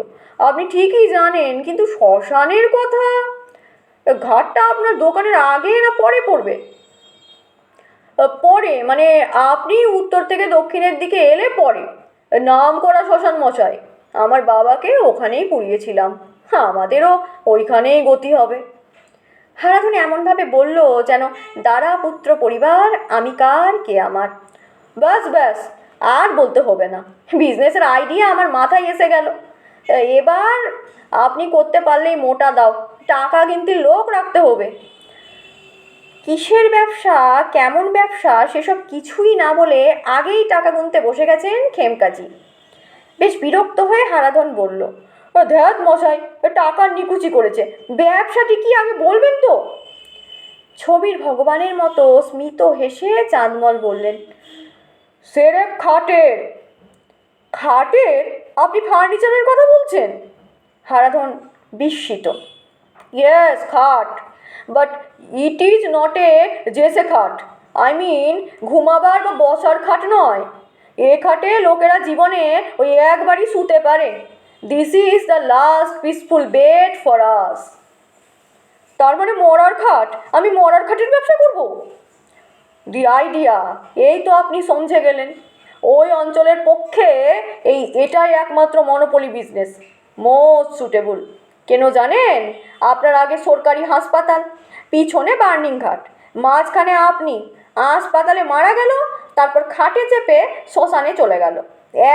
আপনি ঠিকই জানেন, কিন্তু শ্মশানের কথা? ঘাটটা আপনার দোকানের আগে না পরে পড়বে? পরে মানে আপনি উত্তর থেকে দক্ষিণের দিকে এলে পরে। নাম করা শ্মশান মশাই, আমার বাবাকে ওখানেই পুড়িয়েছিলাম, আমাদেরও ওইখানেই গতি হবে। হারাধন এমনভাবে বলল যেন দ্বারা পুত্র পরিবার আমি কার কে আমার। ব্যাস ব্যাস, আর বলতে হবে না, বিজনেসের আইডিয়া আমার মাথায় এসে গেল। এবার আপনি করতে পারলেই মোটা দাও, টাকা কিন্তু লোক রাখতে হবে। কিসের ব্যবসা, কেমন ব্যবসা, সেসব কিছুই না বলে আগেই টাকা গুনতে বসে গেছেন খেমকাজি। বেশ বিরক্ত হয়ে হারাধন বলল, ধ্যাত মশাই, টাকার নিকুচি করেছে, ব্যবসাটি কি আগে বলবেন তো। ছবির ভগবানের মতো স্মিত হেসে চাঁদমল বললেন, সেরেপ খাটের। খাটের? আপনি ফার্নিচারের কথা বলছেন? হারাধন বিস্মিত। ইয়েস, খাট, but it is not a জেসে খাট। আই মিন ঘুমাবার বা বসার খাট নয়। এ খাটে লোকেরা জীবনে ওই একবারই শুতে পারে। This is the last peaceful bed for us. তার মানে মরার খাট? আমি মরার খাটের ব্যবসা করব? দি আইডিয়া, এই তো আপনি সমঝে গেলেন। ওই অঞ্চলের পক্ষে এটাই একমাত্র মনোপলি বিজনেস, মোস্ট সুটেবল। কেন জানেন? আপনার আগে সরকারি হাসপাতাল, পিছনে বার্নিং ঘাট, মাঝখানে আপনি হাসপাতালে মারা গেল, তারপর খাটে চেপে শ্মশানে চলে গেল।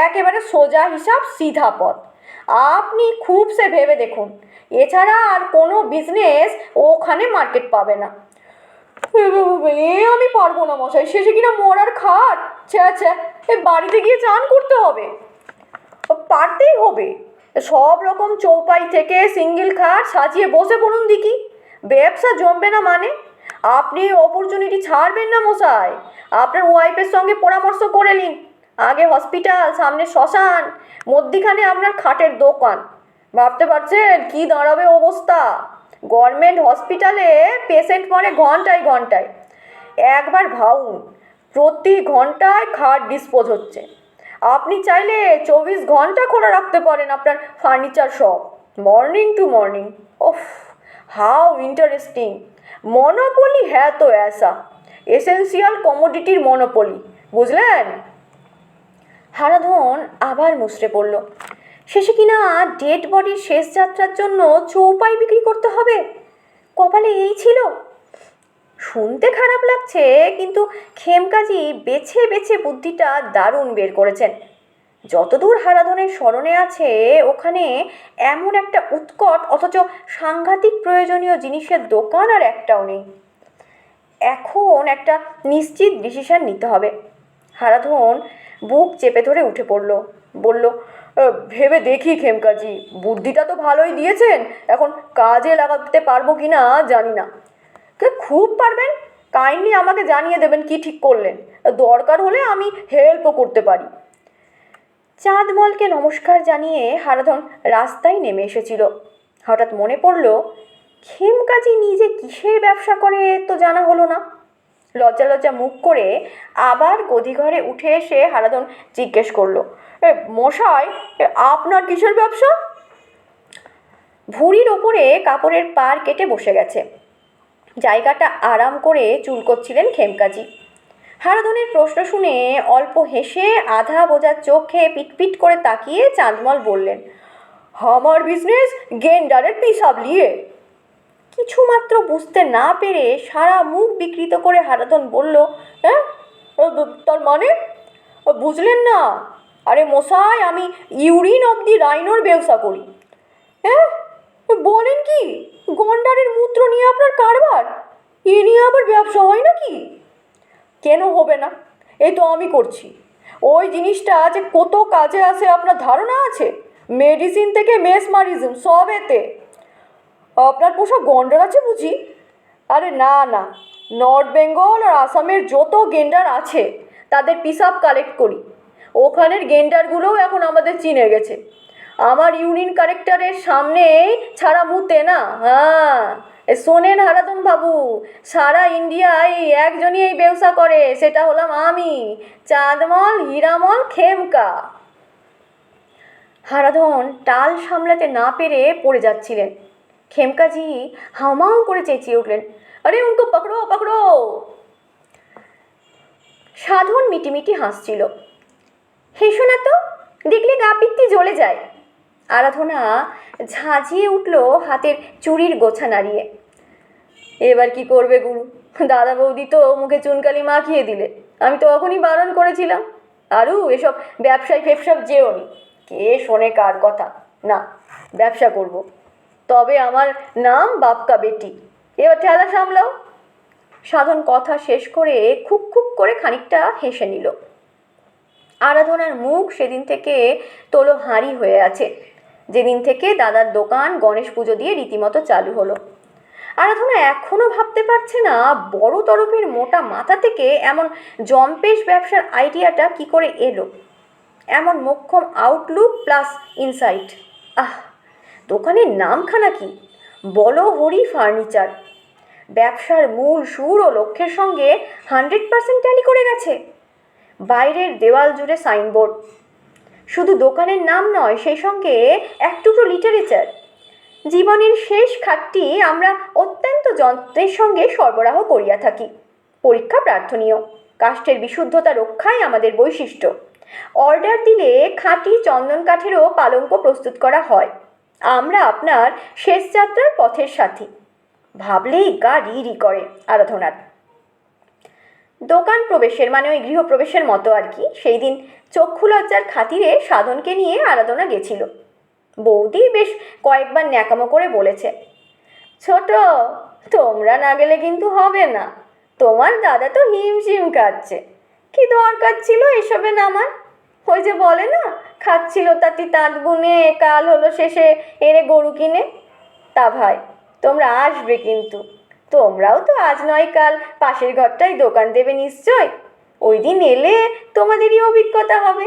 একেবারে সোজা হিসাব, সিধা পথ। আপনি খুব সে ভেবে দেখুন, এছাড়া আর কোনো বিজনেস ওখানে মার্কেট পাবে না। আমি পারবো না মশাই, শেষে কিনা মরার খাট। আচ্ছা, বাড়িতে গিয়ে চান করতে হবে। পারতেই হবে, সব রকম চৌপাই থেকে সিঙ্গেল খাট সাজিয়ে বসে পড়ুন দেখি। ব্যবসা জমবে না মানে? আপনি অপরচুনিটি ছাড়বেন না মশাই। আপনার ওয়াইফের সঙ্গে পরামর্শ করে নিন। আগে হসপিটাল, সামনে শ্মশান, মধ্যিখানে আপনার খাটের দোকান। ভাবতে পারছেন কি দাঁড়াবে অবস্থা? গভর্নমেন্ট হসপিটালে পেশেন্ট মরে ঘন্টায় ঘন্টায়। একবার ভাবুন, প্রতি ঘন্টায় খাট ডিসপোজ হচ্ছে। আপনি চাইলে 24 ঘন্টা খোলা রাখতে পারেন আপনার furniture shop, morning to morning. Of, how interesting. Monopoly হ্যাঁ তো ऐसा, এসেন্সিয়াল কমোডিটির মনোপলি, বুঝলেন? হারাধন আবার মুচড়ে পড়ল। শেষে কিনা ডেড বডির শেষ যাত্রার জন্য চৌপাই বিক্রি করতে হবে। কপালে এই ছিল। শুনতে খারাপ লাগছে, কিন্তু খেমকাজি বেছে বেছে বুদ্ধিটা দারুণ বের করেছেন। যতদূর হারাধনের স্মরণে আছে, ওখানে এমন একটা উৎকট অথচ সাংঘাতিক প্রয়োজনীয় জিনিসের দোকান আর একটাও নেই। এখন একটা নিশ্চিত ডিসিশন নিতে হবে। হারাধন বুক চেপে ধরে উঠে পড়ল, বলল, ভেবে দেখি খেমকাজি, বুদ্ধিটা তো ভালোই দিয়েছেন, এখন কাজে লাগাতে পারবো কি না জানি না। খুব পারবেন, কাইন্ডলি আমাকে জানিয়ে দেবেন কি ঠিক করলেন, দরকার হলে আমি হেল্পও করতে পারি। চাঁদমলকে নমস্কার জানিয়ে হারাধন রাস্তায় নেমে এসেছিল। হঠাৎ মনে পড়ল, খেমকাজি নিজে কিসের ব্যবসা করে তো জানা হলো না। লজ্জা লজ্জা মুখ করে আবার গদিঘরে উঠে এসে হারাধন জিজ্ঞেস করলো, মশাই, আপনার কিসের ব্যবসা? ভুঁড়ির ওপরে কাপড়ের পাড় কেটে বসে গেছে, জায়গাটা আরাম করে চুল করছিলেন খেমকাজি। হারাধনের প্রশ্ন শুনে অল্প হেসে আধা বোঝা চোখে পিটপিট করে তাকিয়ে চাঁদমল বললেন, আমার বিজনেস গেন্ডারের পিসাব লিয়ে। কিছুমাত্র বুঝতে না পেরে সারা মুখ বিকৃত করে হারাধন বলল, হ্যাঁ, তার মানে বুঝলেন না? আরে মশাই, আমি ইউরিন অব দি রাইনোর ব্যবসা করি। হ্যাঁ, বলেন কি? গন্ডারের মূত্র নিয়ে আপনার কারবার? এ নিয়ে আবার ব্যবসা হয় নাকি? কেন হবে না? এই তো আমি করছি। ওই জিনিসটা যে কত কাজে আসে আপনার ধারণা আছে? মেডিসিন থেকে মেসমারিজম সব এতে। আপনার পোষা গন্ডার আছে বুঝি? আরে না না, নর্থ বেঙ্গল আর আসামের যত গেন্ডার আছে তাদের পিসাব কালেক্ট করি। ওখানের গেন্ডারগুলোও এখন আমাদের চিনে গেছে। আমার ইউরিন কালেক্টরের সামনেই ছাড়া মুতে না। হ্যাঁ, শোনেন হারাধন বাবু, সারা ইন্ডিয়ায় একজনই এই ব্যবসা করে, সেটা হলাম আমি, চাঁদমল হীরামল খেমকা। হারাধন টাল সামলাতে না পেরে পড়ে যাচ্ছিলেন। খেমকাজি হাউমাউ করে চেঁচিয়ে উঠলেন, আরে উনকো পকড়ো পকড়ো। সাধন মিটিমিটি হাসছিল। হেসো না তো, দেখলে গা পিত্তি জ্বলে যায়। আরাধনা ঝাঁঝিয়ে উঠল হাতের চুড়ির গোছা নাড়িয়ে। এবার কি করবে গুরু? দাদা বৌদি তো মুখে চুনকালি মাখিয়ে দিলে। আমি তো তখনই বারণ করেছিলাম, আরু এসব ব্যবসায় ফেপসাপ যেও নি। কে শোনে কার কথা? না, ব্যবসা করব, তবে আমার নাম বাপকা বেটি। এবার ঠেলা সামলাও। সাধন কথা শেষ করে খুক খুক করে খানিকটা হেসে নিল। আরাধনার মুখ সেদিন থেকে তোলো হাঁড়ি হয়ে আছে, যেদিন থেকে দাদার দোকান গণেশ পুজো দিয়ে রীতিমতো চালু হলো। আরাধনা এখনও ভাবতে পারছে না বড় তরফের মোটা মাথা থেকে এমন জম্পেশ ব্যবসার আইডিয়াটা কি করে এলো। এমন মোক্ষম আউটলুক প্লাস ইনসাইট। আহ, দোকানের নামখানা কি? বলো হরি ফার্নিচার। ব্যবসার মূল সুর ও লক্ষ্যের সঙ্গে 100% ট্যালি করে গেছে। বাইরের দেওয়াল জুড়ে সাইনবোর্ড, শুধু দোকানের নাম নয়, সেই সঙ্গে এক টুকরো লিটারেচার। জীবনের শেষ খাটটি আমরা অত্যন্ত যন্ত্রের সঙ্গে সরবরাহ করিয়া থাকি। পরীক্ষা প্রার্থনীয়, কাষ্ঠের বিশুদ্ধতা রক্ষাই আমাদের বৈশিষ্ট্য। অর্ডার দিলে খাঁটি চন্দন কাঠেরও পালঙ্ক প্রস্তুত করা হয়। আমরা আপনার শেষ যাত্রার পথের সাথী। ভাবলেই গা রি করে আরাধনার। দোকান প্রবেশের মানে ওই গৃহপ্রবেশের মতো আর কি। সেই দিন চক্ষু লজ্জার খাতিরে সাধনকে নিয়ে আরাধনা গেছিল। বৌদি বেশ কয়েকবার ন্যাকামো করে বলেছে, ছোট, তোমরা না গেলে কিন্তু হবে না। তোমার দাদা তো হিমশিম খাচ্ছে। কি দরকার ছিল এসবে নামার? ওই যে বলে না, খাচ্ছিল তাঁতি তাঁত বুনে, কাল হলো শেষে এনে গরু কিনে। তা ভাই, তোমরা আসবে কিন্তু। তোমরাও তো আজ নয় কাল পাশের ঘরটায় দোকান দেবে নিশ্চয়। ওই দিন এলে তোমাদেরই অভিজ্ঞতা হবে।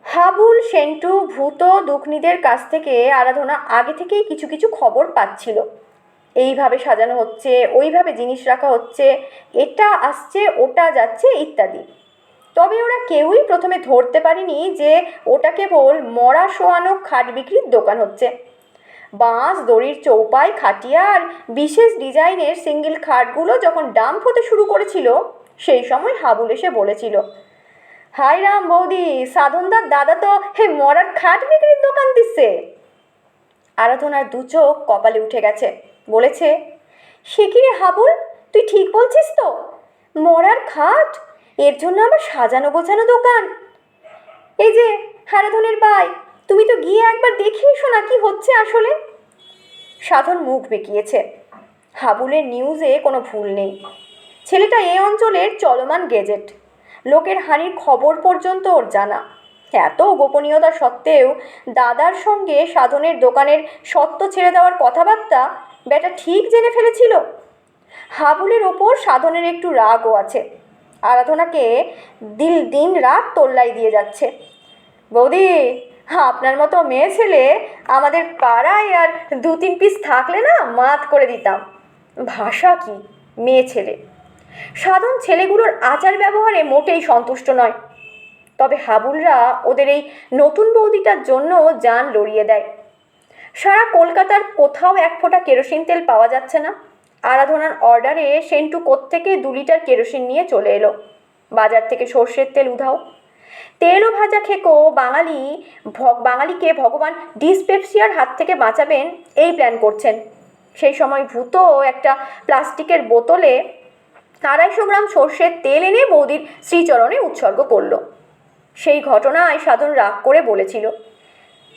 হাবুল, সেন্টু, ভূত, দুখনিদের কাছ থেকে আরাধনা আগে থেকেই কিছু কিছু খবর পাচ্ছিল। এইভাবে সাজানো হচ্ছে, ওইভাবে জিনিস রাখা হচ্ছে, এটা আসছে ওটা যাচ্ছে ইত্যাদি। তবে ওরা কেউই প্রথমে ধরতে পারেনি যে ওটা কেবল মরা শোয়ানো খাট বিক্রির দোকান হচ্ছে। বাঁশ, দড়ির চৌপাই, খাটিয়া আর বিশেষ ডিজাইনের সিঙ্গেল খাটগুলো যখন ডাম্প হতে শুরু করেছিল, সেই সময় হাবুল এসে বলেছিল, হাই রাম বৌদি, সাধনদার দাদা তো হে মরার খাট বিক্রির দোকান দিচ্ছে। আরাধনার দু চোখ কপালে উঠে গেছে। বলেছে, সে কি রে হাবুল, তুই ঠিক বলছিস তো? মরার খাট, এর জন্য আবার সাজানো গোছানো দোকান? এই যে আরাধনের ভাই, তুমি তো গিয়ে একবার দেখে এসো না কি হচ্ছে আসলে। সাধন মুখ বেঁকিয়েছে। হাবুলের নিউজে কোনো ভুল নেই। ছেলেটা এই অঞ্চলের চলমান গেজেট। লোকের হানির খবর পর্যন্ত ওর জানা। এত গোপনীয়তা সত্ত্বেও দাদার সঙ্গে সাধনের দোকানের সত্ত্ব ছেড়ে দেওয়ার কথাবার্তা বেটা ঠিক জেনে ফেলেছিল। হাবুলের ওপর সাধনের একটু রাগও আছে। আরাধনাকে দিন রাত তোল্লাই দিয়ে যাচ্ছে। বৌদি, আপনার মতো মেয়ে ছেলে আমাদের পাড়ায় আর 2-3 পিস থাকলে না মাত করে দিতাম। ভাষা কি, মেয়ে ছেলে! সাধন ছেলেগুলোর আচার ব্যবহারে মোটেই সন্তুষ্ট নয়। তবে হাবুলরা ওদের এই নতুন বৌদিটার জন্য জান লড়িয়ে দেয়। সারা কলকাতার কোথাও 1 ফোঁটা কেরোসিন তেল পাওয়া যাচ্ছে না। আরাধনার অর্ডারে সেন্টু কোত্থেকে 2 লিটার কেরোসিন নিয়ে চলে এলো। বাজার থেকে সর্ষের তেল উধাও। তেল ও ভাজা খেকো বাঙালিকে ভগবান ডিসপেপসিয়ার হাত থেকে বাঁচাবেন এই প্ল্যান করছেন। সেই সময় ভূত একটা প্লাস্টিকের বোতলে 250 গ্রাম সর্ষের তেল এনে বৌদির শ্রীচরণে উৎসর্গ করল। সেই ঘটনায় সাধন রাগ করে বলেছিল,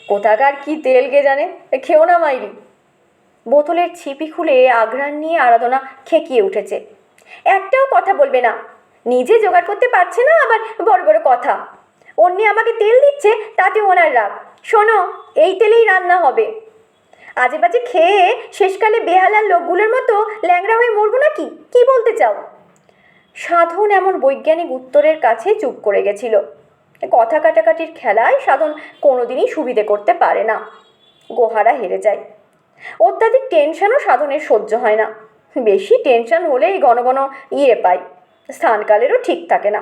কোথাকার কি তেল কে জানে, খেও না মাইরি। বোতলের ছিপি খুলে আঘ্রাণ নিয়ে আরাধনা খেকিয়ে উঠেছে। একটাও কথা বলবে না। নিজে জোগাড় করতে পারছে না, আবার বড় বড় কথা। অন্যে আমাকে তেল দিচ্ছে, তাতে ওনার রাগ। শোনো, এই তেলেই রান্না হবে। আজে বাজে খেয়ে শেষকালে বেহালার লোকগুলোর মতো ল্যাংড়া হয়ে মরবো নাকি? কি বলতে চাও? সাধন এমন বৈজ্ঞানিক উত্তরের কাছে চুপ করে গেছিল। কথা কাটাকাটির খেলায় সাধন কোনোদিনই সুবিধে করতে পারে না। গোহারা হেরে যায়। অত্যাধিক টেনশনও সাধনের সহ্য হয় না। বেশি টেনশন হলেই ঘন ঘন পায়, স্থানকালেরও ঠিক থাকে না।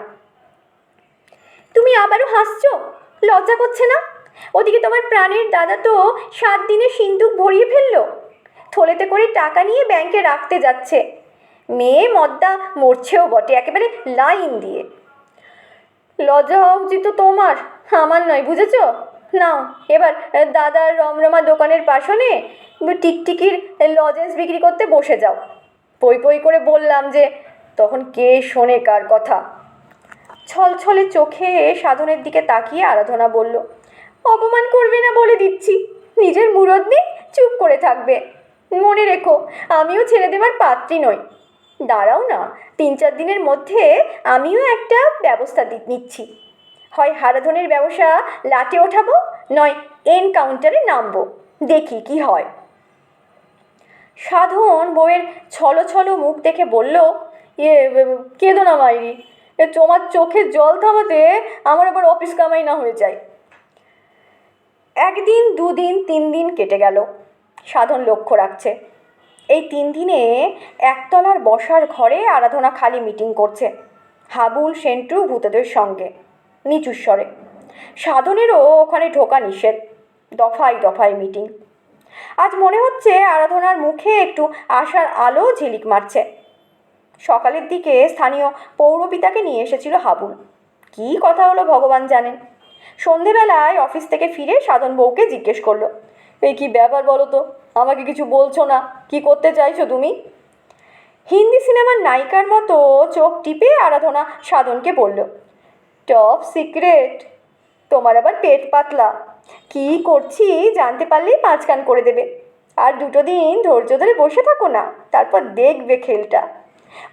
তুমি আবারও হাসছো? লজ্জা করছে না? ওদিকে তোমার প্রাণের দাদা তো 7 দিনে সিন্দুক ভরিয়ে ফেললো। থলেতে করে টাকা নিয়ে ব্যাংকে রাখতে যাচ্ছে। মেয়ে মদ্দা মরছেও বটে, একেবারে লাইন দিয়ে। লজ্জা হওয়া উচিত তো তোমার। আমার নয়, বুঝেছ? নাও এবার দাদার রমরমা দোকানের পাশনে টিকটিকির লজেন্স বিক্রি করতে বসে যাও। পই পই করে বললাম যে, তখন কে শোনে কার কথা। ছলছলে চোখে সাধনের দিকে তাকিয়ে আরাধনা বলল, অপমান করবে না বলে দিচ্ছি। নিজের মুরদ নেই, চুপ করে থাকবে। মনে রেখো, আমিও ছেড়ে দেবার পাত্রী নই। দাঁড়াও না, 3-4 দিনের মধ্যে আমিও একটা ব্যবস্থা নিচ্ছি। হয় হারাধনের ব্যবসা লাটে ওঠাবো, নয় এনকাউন্টারে নামবো, দেখি কি হয়। সাধন বউয়ের ছলো ছলো মুখ দেখে বলল, কেঁদো না মাইরি, তোমার চোখের জল থামাতে আমার আবার অফিস কামাই না হয়ে যায়। 1 দিন 2 দিন 3 দিন কেটে গেল। সাধন লক্ষ্য রাখছে, এই 3 দিনে একতলার বসার ঘরে আরাধনা খালি মিটিং করছে, হাবুল সেন্টু ভূতদের সঙ্গে, নিচু স্বরে। সাধনেরও ওখানে ঢোকা নিষেধ, দফায় দফায় মিটিং। আজ মনে হচ্ছে আরাধনার মুখে একটু আশার আলো ঝিলিক মারছে। সকালের দিকে স্থানীয় পৌরপিতাকে নিয়ে এসেছিল হাবুল। কী কথা হলো ভগবান জানেন। সন্ধেবেলায় অফিস থেকে ফিরে সাধন বউকে জিজ্ঞেস করলো, এই কী ব্যাপার বলো তো, আমাকে কিছু বলছো না, কি করতে চাইছো তুমি? হিন্দি সিনেমার নায়িকার মতো চোখ টিপে আরাধনা সাধনকে বলল, টপ সিক্রেট। তোমার আবার পেট পাতলা, কি করছি জানতে পারলেই 5 কান করে দেবে। আর 2 দিন ধৈর্য ধরে বসে থাকো না, তারপর দেখবে খেলটা।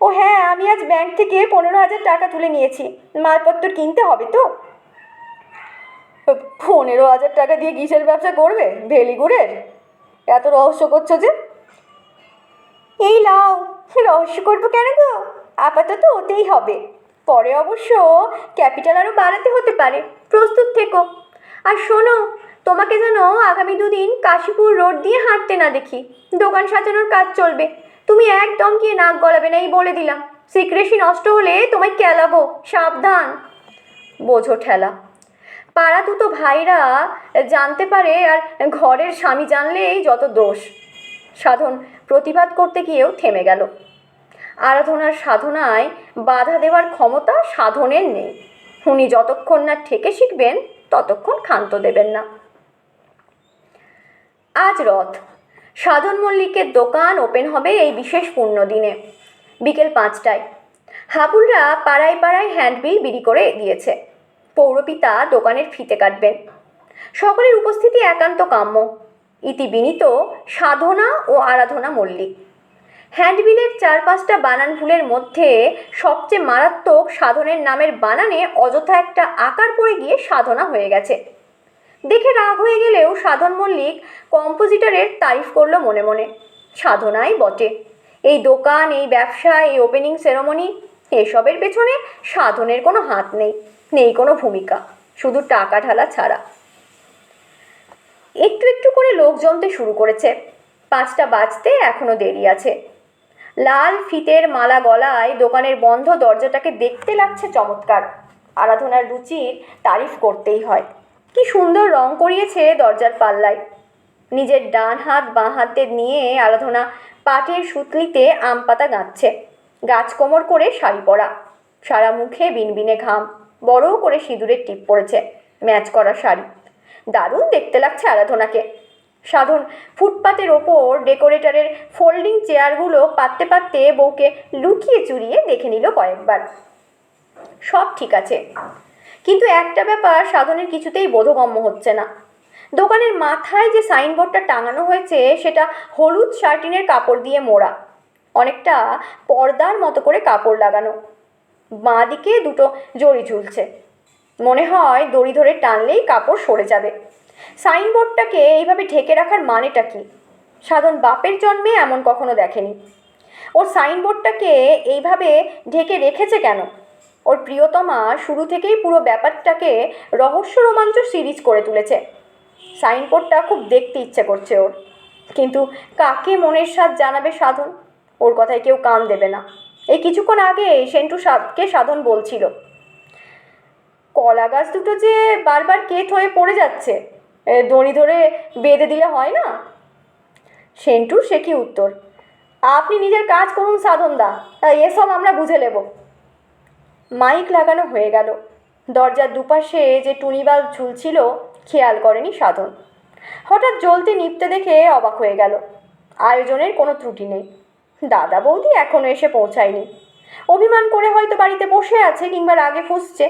ও হ্যাঁ, আমি আজ ব্যাংক থেকে 15,000 টাকা তুলে নিয়েছি, মালপত্র কিনতে হবে তো। 15,000 টাকা দিয়ে কিসের ব্যবসা করবে? ভেলিগুড়ের? এত রহস্য করছো যে? এই লাও। রহস্য করবো কেন গো, আপাতত ওতেই হবে, পরে অবশ্য ক্যাপিটাল আরও বাড়াতে হতে পারে, প্রস্তুত থেকো। আর শোনো, তোমাকে যেন আগামী 2 দিন কাশীপুর রোড দিয়ে হাঁটতে না দেখি, দোকান সাজানোর কাজ চলবে। তুমি একদম গিয়ে নাক গলাবে না, এই বলে দিলাম। সিক্রেসি নষ্ট হলে তোমায় কেলাবো, সাবধান। বোঝো ঠেলা। পাড়া দুটো ভাইরা জানতে পারে, আর ঘরের স্বামী জানলেই যত দোষ। সাধন প্রতিবাদ করতে গিয়েও থেমে গেল। আরাধনার সাধনায় বাধা দেওয়ার ক্ষমতা সাধনের নেই। উনি যতক্ষণ না ঠেকে শিখবেন ততক্ষণ ক্ষান্ত দেবেন না। আজ রথ। সাধন মল্লিকের দোকান ওপেন হবে এই বিশেষ পুণ্য দিনে, বিকেল 5টায়। হাবুলরা পাড়ায় পাড়ায় হ্যান্ডবিল বিলি করে দিয়েছে। পৌরপিতা দোকানের ফিতে কাটবেন। সকলের উপস্থিতি একান্ত কাম্য। ইতি বিনীত সাধনা ও আরাধনা মল্লিক। হ্যান্ডবিলের 4-5টা বানান ভুলের মধ্যে সবচেয়ে মারাত্মক সাধনের নামের বানানে অযথা একটা আকার পড়ে গিয়ে সাধনা হয়ে গেছে। দেখে রাগ হয়ে গেলেও সাধন মল্লিক কম্পোজিটরের তারিফ করলো মনে মনে। সাধনাই বটে। এই দোকান, এই ব্যবসা, এই ওপেনিং সেরেমনি, এসবের পেছনে সাধনের কোনো হাত নেই, নেই কোনো ভূমিকা, শুধু টাকা ঢালা ছাড়া। একটু একটু করে লোক জমতে শুরু করেছে। 5টা বাজতে এখনো দেরি আছে। লাল ফিতের মালা গলায় দোকানের বন্ধ দরজাটাকে দেখতে লাগছে চমৎকার। আরাধনার রুচির তারিফ করতেই হয়। কি সুন্দর রং করিয়েছে দরজার পাল্লায়। নিজের ডান হাত বাঁ হাতে নিয়ে আরাধনা পাটের সুতলিতে আম পাতা গাঁথছে। গাছ কোমর করে শাড়ি পরা, সারা মুখে বিনবিনে ঘাম, বড় করে সিঁদুরের টিপ পড়েছে, ম্যাচ করা শাড়ি। দারুণ দেখতে লাগছে আরাধনাকে। সাধন ফুটপাতের ওপর ডেকোরেটরের ফোল্ডিং চেয়ারগুলো পাততে পাততে বউকে লুকিয়ে চুরিয়ে দেখে নিল কয়েকবার। সব ঠিক আছে, কিন্তু একটা ব্যাপার সাধনের কিছুতেই বোধগম্য হচ্ছে না। দোকানের মাথায় যে সাইনবোর্ডটা টাঙানো হয়েছে সেটা হলুদ শার্টিনের কাপড় দিয়ে মোড়া, অনেকটা পর্দার মতো করে কাপড় লাগানো। বাঁ দিকে 2টো জড়ি ঝুলছে, মনে হয় দড়ি ধরে টানলেই কাপড় সরে যাবে। সাইনবোর্ডটাকে এইভাবে ঢেকে রাখার মানেটা কি? সাধন বাপের জন্মে এমন কখনো দেখেনি। ওর সাইনবোর্ডটাকে এইভাবে ঢেকে রেখেছে কেন? ওর প্রিয়তমা শুরু থেকেই পুরো ব্যাপারটাকে রহস্য রোমাঞ্চ সিরিজ করে তুলেছে। সাইনবোর্ডটা খুব দেখতে ইচ্ছে করছে ওর, কিন্তু কাকে মনের স্বাদ জানাবে সাধন? ওর কথায় কেউ কান দেবে না। এই কিছুক্ষণ আগে সেন্টু সাদকে সাধন বলছিল, কলা গাছ দুটো যে বারবার কেট হয়ে পড়ে যাচ্ছে, দড়ি ধরে বেঁধে দিলে হয় না? সেন্টুর সে কি উত্তর, আপনি নিজের কাজ করুন সাধনদা, এসব আমরা বুঝে নেব। মাইক লাগানো হয়ে গেল। দরজার দুপাশে যে টুনি বাল্ব ঝুলছিল খেয়াল করেনি সাধন। হঠাৎ জ্বলতে নিভতে দেখে অবাক হয়ে গেল। আয়োজনের কোনো ত্রুটি নেই। দাদা বৌদি এখনো এসে পৌঁছায়নি। অভিমান করে হয়তো বাড়িতে বসে আছে কিংবা রাগে ফুঁসছে।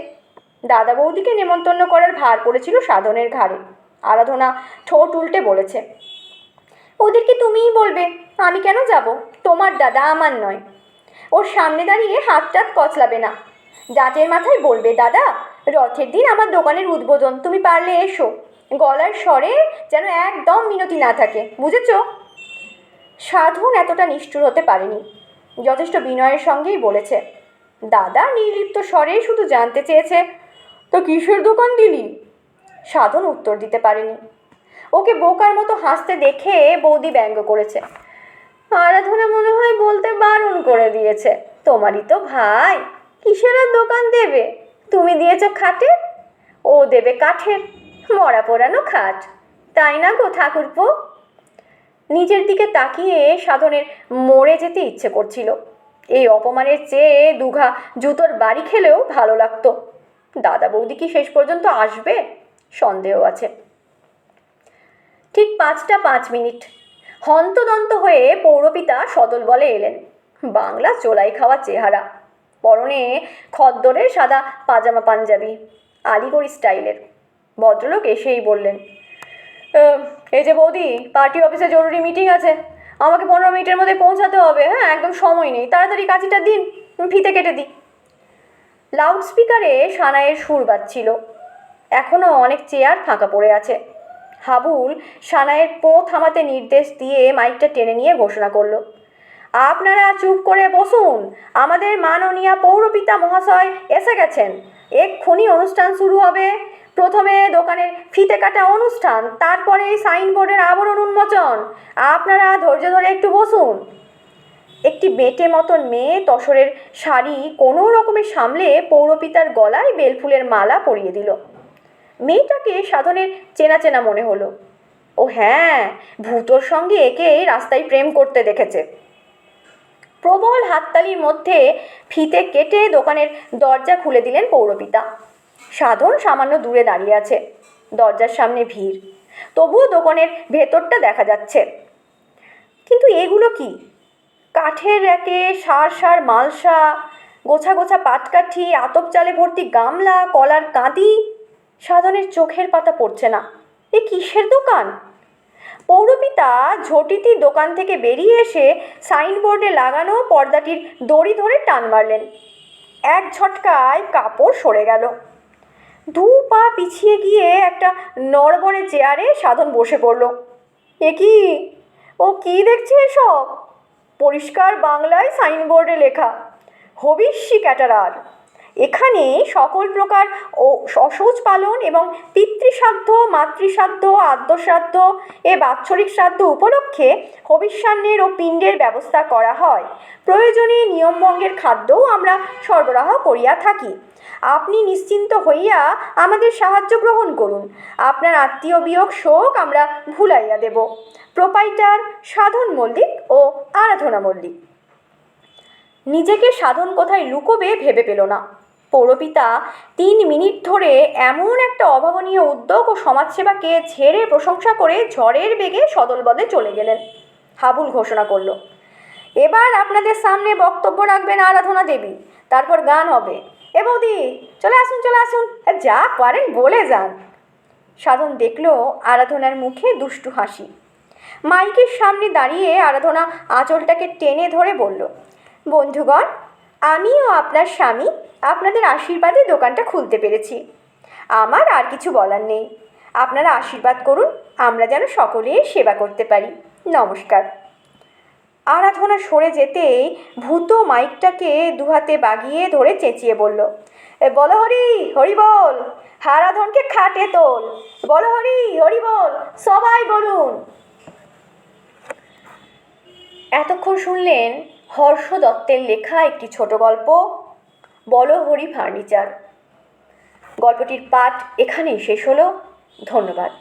দাদা বৌদিকে নেমন্তন্ন করার ভার পড়েছিল সাধনের ঘাড়ে। আরাধনা ঠোঁট উল্টে বলেছে, ওদেরকে তুমিই বলবে, আমি কেন যাব? তোমার দাদা, আমার নয়। ওর সামনে দাঁড়িয়ে হাত টাত কচলাবে না। জাঁটের মাথায় বলবে, দাদা রথের দিন আমার দোকানের উদ্বোধন, তুমি পারলে এসো। গলার স্বরে যেন একদম মিনতি না থাকে, বুঝেছ? সাধন এতটা নিষ্ঠুর হতে পারেনি। যথেষ্ট বিনয়ের সঙ্গেই বলেছে। দাদা নির্লিপ্ত স্বরে শুধু জানতে চেয়েছে, তো কিসের দোকান দিলি? সাধন উত্তর দিতে পারেনি। ওকে বোকার মতো হাসতে দেখে বৌদি ব্যঙ্গ করেছে, আরাধনা মনে হয় বলতে বারণ করে দিয়েছে। তোমারই তো ভাই, কিসের আর দোকান দেবে? তুমি দিয়েছ খাটের, ও দেবে কাঠের। মরা পোড়ানো খাট, তাই না গো ঠাকুরপো? নিজের দিকে তাকিয়ে সাধনের মরে যেতে ইচ্ছে করছিল। এই অপমানের চেয়ে দুঘা জুতোর বাড়ি খেলেও ভালো লাগতো। দাদা বৌদি কি শেষ পর্যন্ত আসবে? সন্দেহ আছে। ঠিক 5টা 5 মিনিট। হন্তদন্ত হয়ে পৌরপিতা সদল বলে এলেন। বাংলা চোলাই খাওয়া চেহারা, পরনে খদ্দরের সাদা পাজামা পাঞ্জাবি, আলিগড়ি স্টাইলের। ভদ্রলোক এসেই বললেন, এই যে বৌদি, পার্টি অফিসে জরুরি মিটিং আছে, আমাকে 15 মিনিটের মধ্যে পৌঁছাতে হবে। হ্যাঁ, একদম সময় নেই, তাড়াতাড়ি কাঁচিটা দিন, ফিতে কেটে দিই। লাউডস্পিকারে সানাইয়ের সুর বাজছিল। এখনও অনেক চেয়ার ফাঁকা পড়ে আছে। হাবুল সানাইয়ের পো থামাতে নির্দেশ দিয়ে মাইকটা টেনে নিয়ে ঘোষণা করল, আপনারা চুপ করে বসুন, আমাদের মাননীয় পৌরপিতা মহাশয় এসে গেছেন। এক্ষুনি অনুষ্ঠান শুরু হবে। প্রথমে দোকানের ফিতে কাটা অনুষ্ঠান, তারপরে সাইনবোর্ডের আবরণ উন্মোচন। আপনারা ধৈর্য ধরে একটু বসুন। একটি বেটে মতন মেয়ে তসরের শাড়ি কোনো রকমে সামলে পৌরপিতার গলায় বেলফুলের মালা পরিয়ে দিল। মেয়েটাকে সাধনের চেনা চেনা মনে হলো। ও হ্যাঁ, ভূতোর সঙ্গে একে রাস্তায় প্রেম করতে দেখেছে। প্রবল হাততালির মধ্যে ফিতে কেটে দোকানের দরজা খুলে দিলেন পৌরপিতা। সাধন সামান্য দূরে দাঁড়িয়ে আছে। দরজার সামনে ভিড়, তবুও দোকানের ভেতরটা দেখা যাচ্ছে। কিন্তু এগুলো কি? কাঠের র্যাকে সার সার মালসা, গোছা গোছা পাটকাঠি, আতপ চালে ভর্তি গামলা, কলার কাঁদি। সাধনের চোখের পাতা পড়ছে না। এ কিসের দোকান? পৌরপিতা ঝটিতি দোকান থেকে বেরিয়ে এসে সাইনবোর্ডে লাগানো পর্দাটির দড়ি ধরে টান মারলেন। এক ঝটকায় কাপড় সরে গেল। 2 পা পিছিয়ে গিয়ে একটা নড়বড়ে চেয়ারে সাধন বসে পড়ল। এ কি? ও কি দেখছে এসব? পরিষ্কার বাংলায় সাইনবোর্ডে লেখা, হবিষ্যি ক্যাটারার। এখানে সকল প্রকার অসৌচ পালন এবং পিতৃশ্রাদ্ধ, মাতৃশ্রাদ্ধ, আদ্যশ্রাদ্ধ এ বাৎসরিক শ্রাদ্ধ উপলক্ষে হবিষ্যান্নের ও পিণ্ডের ব্যবস্থা করা হয়। প্রয়োজনে নিয়মভঙ্গের খাদ্যও আমরা সরবরাহ করিয়া থাকি। আপনি নিশ্চিন্ত হইয়া আমাদের সাহায্য গ্রহণ করুন। আপনার আত্মীয় বিয়োগ শোক আমরা ভুলাইয়া দেব। প্রোপাইটার সাধন মল্লিক ও আরাধনা মল্লিক। নিজেকে সাধন কোথায় লুকোবে ভেবে পেল না। পৌরপিতা 3 মিনিট ধরে এমন একটা অভাবনীয় উদ্যোগ ও সমাজসেবাকে ঝেড়ে প্রশংসা করে ঝড়ের বেগে সদল বদলে চলে গেলেন। হাবুল ঘোষণা করল, এবার আপনাদের সামনে বক্তব্য রাখবেন আরাধনা দেবী, তারপর গান হবে। এ বৌদি, চলে আসুন, চলে আসুন, যা পারেন বলে যান। সাধন দেখল আরাধনার মুখে দুষ্টু হাসি। মাইকের সামনে দাঁড়িয়ে আরাধনা আঁচলটাকে টেনে ধরে বলল, বন্ধুগণ, আমি ও আপনার স্বামী আপনাদের আশীর্বাদে দোকানটা খুলতে পেরেছি। আমার আর কিছু বলার নেই। আপনারা আশীর্বাদ করুন, আমরা যেন সকলে সেবা করতে পারি। নমস্কার। আরাধনা সরে যেতেই ভূত মাইকটাকে দুহাতে বাগিয়ে ধরে চেঁচিয়ে বলল, বলো হরি হরি বল, আরাধনকে খাটে তোল, বলো হরি হরি বল, সবাই বলুন। এতক্ষণ শুনলেন হর্ষ দত্তের লেখা একটি ছোট গল্প, বলো হরি ফার্নিচার। গল্পটির পাঠ এখানেই শেষ হলো। ধন্যবাদ।